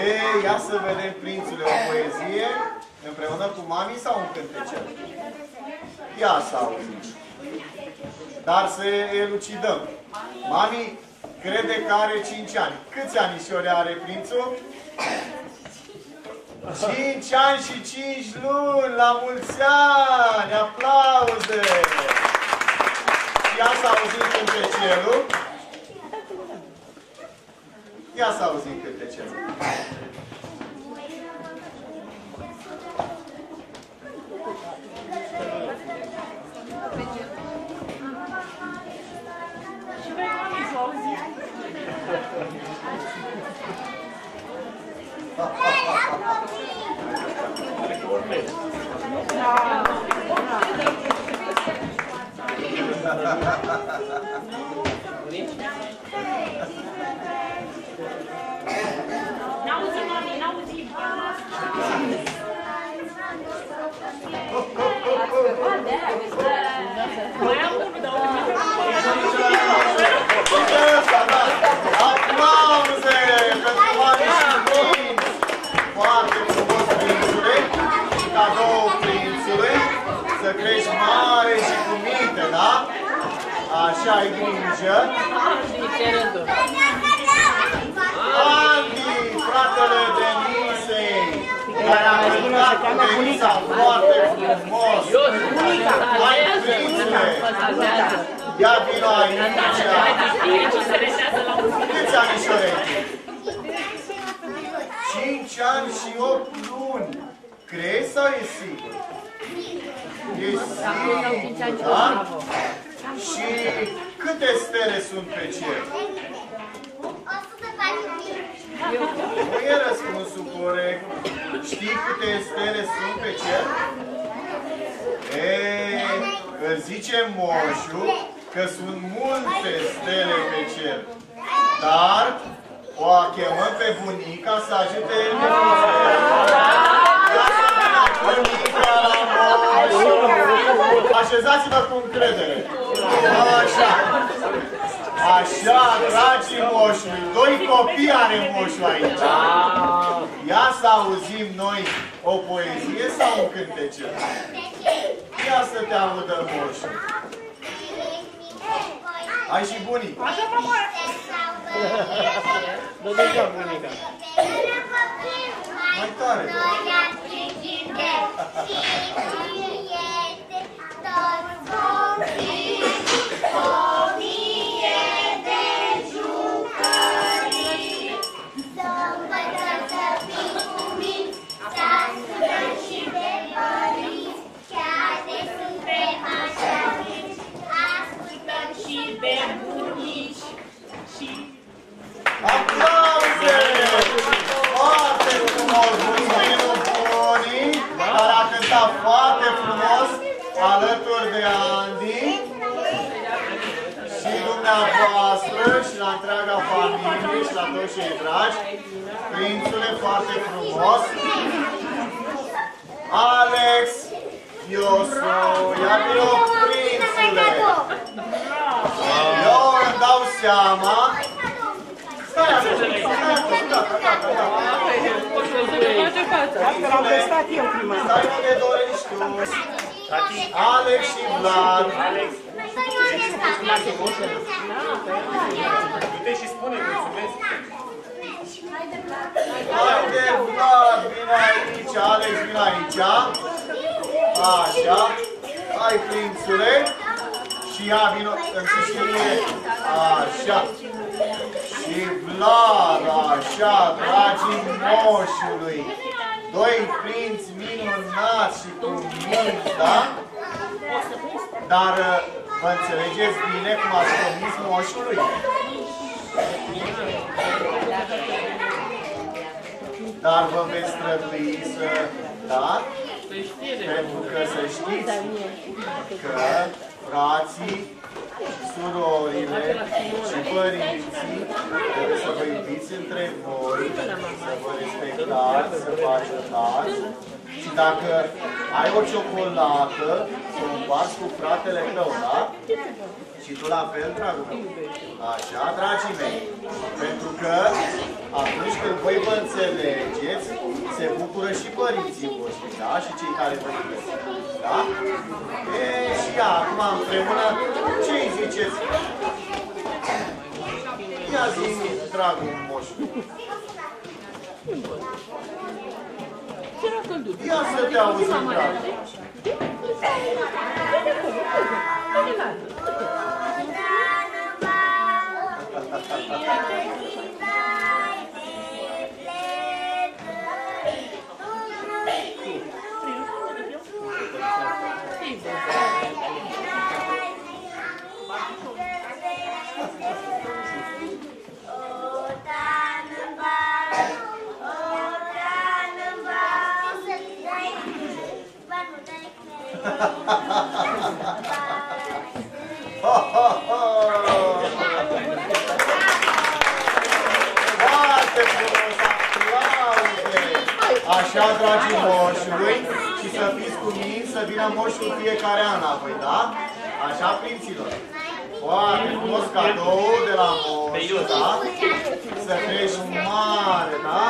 [SPEAKER 3] Ei, ia să vedem, prințule, o poezie împreună cu mami sau un cântecel? Ia să auzim. Dar să elucidăm. Mami crede că are 5 ani. Câți anișori are prințul? 5 ani și 5 luni! La mulți ani! Aplauze! Ia să auzim cântecelul. Ia să auzim cântecelul.
[SPEAKER 5] N-auzim, mami, n-auzim. Mai am unul, dar
[SPEAKER 3] aplauze pentru mami și prinț! Foarte frumos, prințule! Cadou prințule! Să crești mare și cu minte, da? Așa ai grijă. Andy, fratele Denisei, care a cântat cu Denisa foarte frumos. Hai, prințule! Ia vino aici! Câți anișorei? 5 ani și 8 luni. Crezi sau e sigur? E sigur, da? Și câte stele sunt pe cer?
[SPEAKER 2] 145.
[SPEAKER 3] Nu e răspunsul corect. Știi câte stele sunt pe cer? Îl zice moșul că sunt multe stele pe cer. Dar o chemăm pe bunica să ajute necuțele. Ia să vină bunica la moșul. Așezați-vă cu încredere. Așa. Așa, dragii moșului. 2 copii are moșul aici. Ia să auzim noi o poezie sau un cântecel? Ia să te audă moșul. Ai și bunic. Mai tare. Aplauze! Foarte frumos! Mulțumim Buni, care a cântat foarte frumos alături de Andy și dumneavoastră și la întreaga familie și la toți cei dragi. Prințule, foarte frumos! Alex! Iosu! Ia vino, prințule! Eu îmi dau seama. Stai acolo, gata.
[SPEAKER 6] Asta l-am testat eu prima.
[SPEAKER 3] Stai unde dorești tu. Alex și Vlad.
[SPEAKER 7] Du-te și spune, mulțumesc.
[SPEAKER 3] Haide, Vlad, vine aici. Alex, vine aici. Așa. Hai, prințule. Și ia vino în Sicilie. Așa. Și clar, așa, dragii moșului. Doi prinți minunați și cu minți, da? Dar vă înțelegeți bine cum ați promis moșului? Dar vă veți strădui să, da? Pentru că să știți că frații, surorile și părinții trebuie să vă iubiți între voi, să vă respectați, să vă ajutați. Și dacă ai o ciocolată, să o împarți cu fratele tău, da? Și tu la fel, dragul meu. Așa, dragii mei. Pentru că atunci când voi vă înțelegeți, se bucură și părinții voștri, da? Și cei care vă iubesc. Da? E, și acum împreună, ce-i ziceți? Ia zi-mi, dragul moșu. Ia să te auzim, dragul. Așa, dragii moșului, și să fiți cu mine, să vină moșul fiecare an apoi, da? Așa, prinților. Foarte frumos cadou de la moșul, da? Să crești mare, da?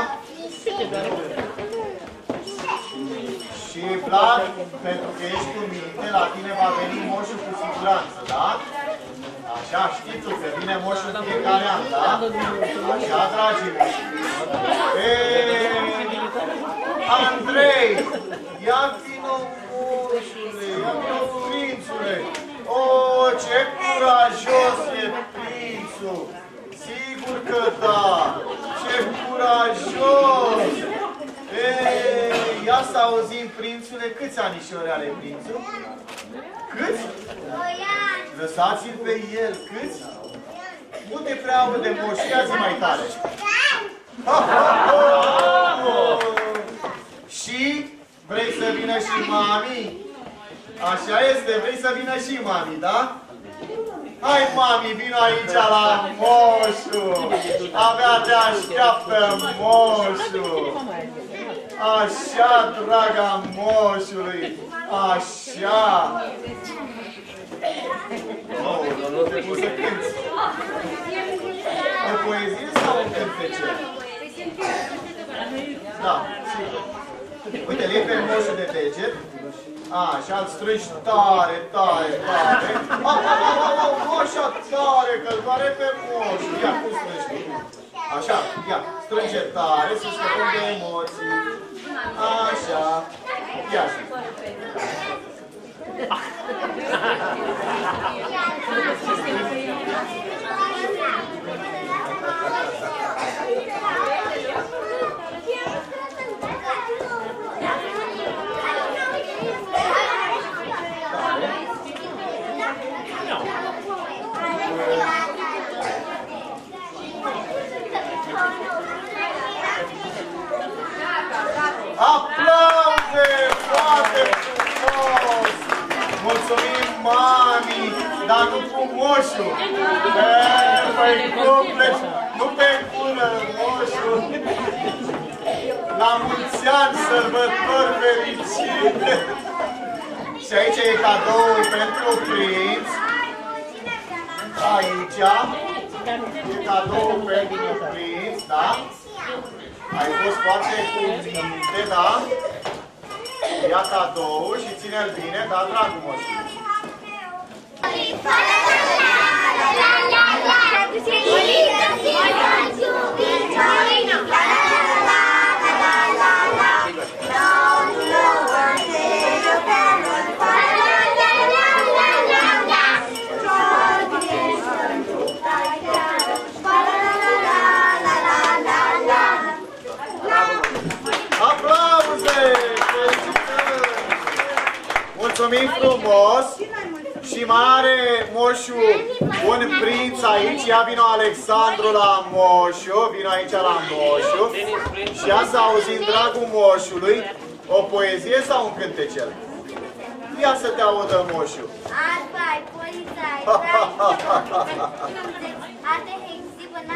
[SPEAKER 3] Și Vlad, pentru că ești cu minte, la tine va veni moșul cu siguranță, da? Așa, știți că vine moșul fiecare an, da? Așa, dragii mei. Andrei, ia vino moșule, ia vino prințule. O, ce curajos e prințul! Sigur că da! Ce curajos! Ei, ia să auzim, prințule, câți anișori are prințul? Câți? Lăsați-l pe el, câți? Nu te prea aude moș, ia zi mai tare! Și vrei să vină și mami? Așa este, vrei să vină și mami, da? Hai, mami, vină aici la moșul! Abia te așteaptă moșul! Așa, draga moșului! Așa! Nu te pui să cânti! O poezie sau un cântece? Da, sigur. Uite, le pe moșul de deget. Așa, îl strângi tare, tare, tare. Nu așa tare, că-l doare pe moșul. Ia, cum strângi? Așa, ia, strânge tare, să scăpăm de emoții. Așa. Ia și. Aplauze! Foarte frumos! Mulțumim, mami! Dar nu cu moșul! Păi cumple, nu pe gură, moșul! La mulți ani, sărbători fericite! Și aici e cadoul pentru prinț. Aici e cadoul pentru prinț, da? Ai fost foarte cuminte, da? Ia cadoul și ține-l bine, da, dragul moșul? Mulțumim frumos! Și mai are moșu un prinț aici. Ia vino Alexandru la moșu. Vino aici la moșu. Și ia să auzim, dragul moșului, o poezie sau un cântecel? Ia să te audă moșu.
[SPEAKER 2] Arbai, polițai, ate hexi, până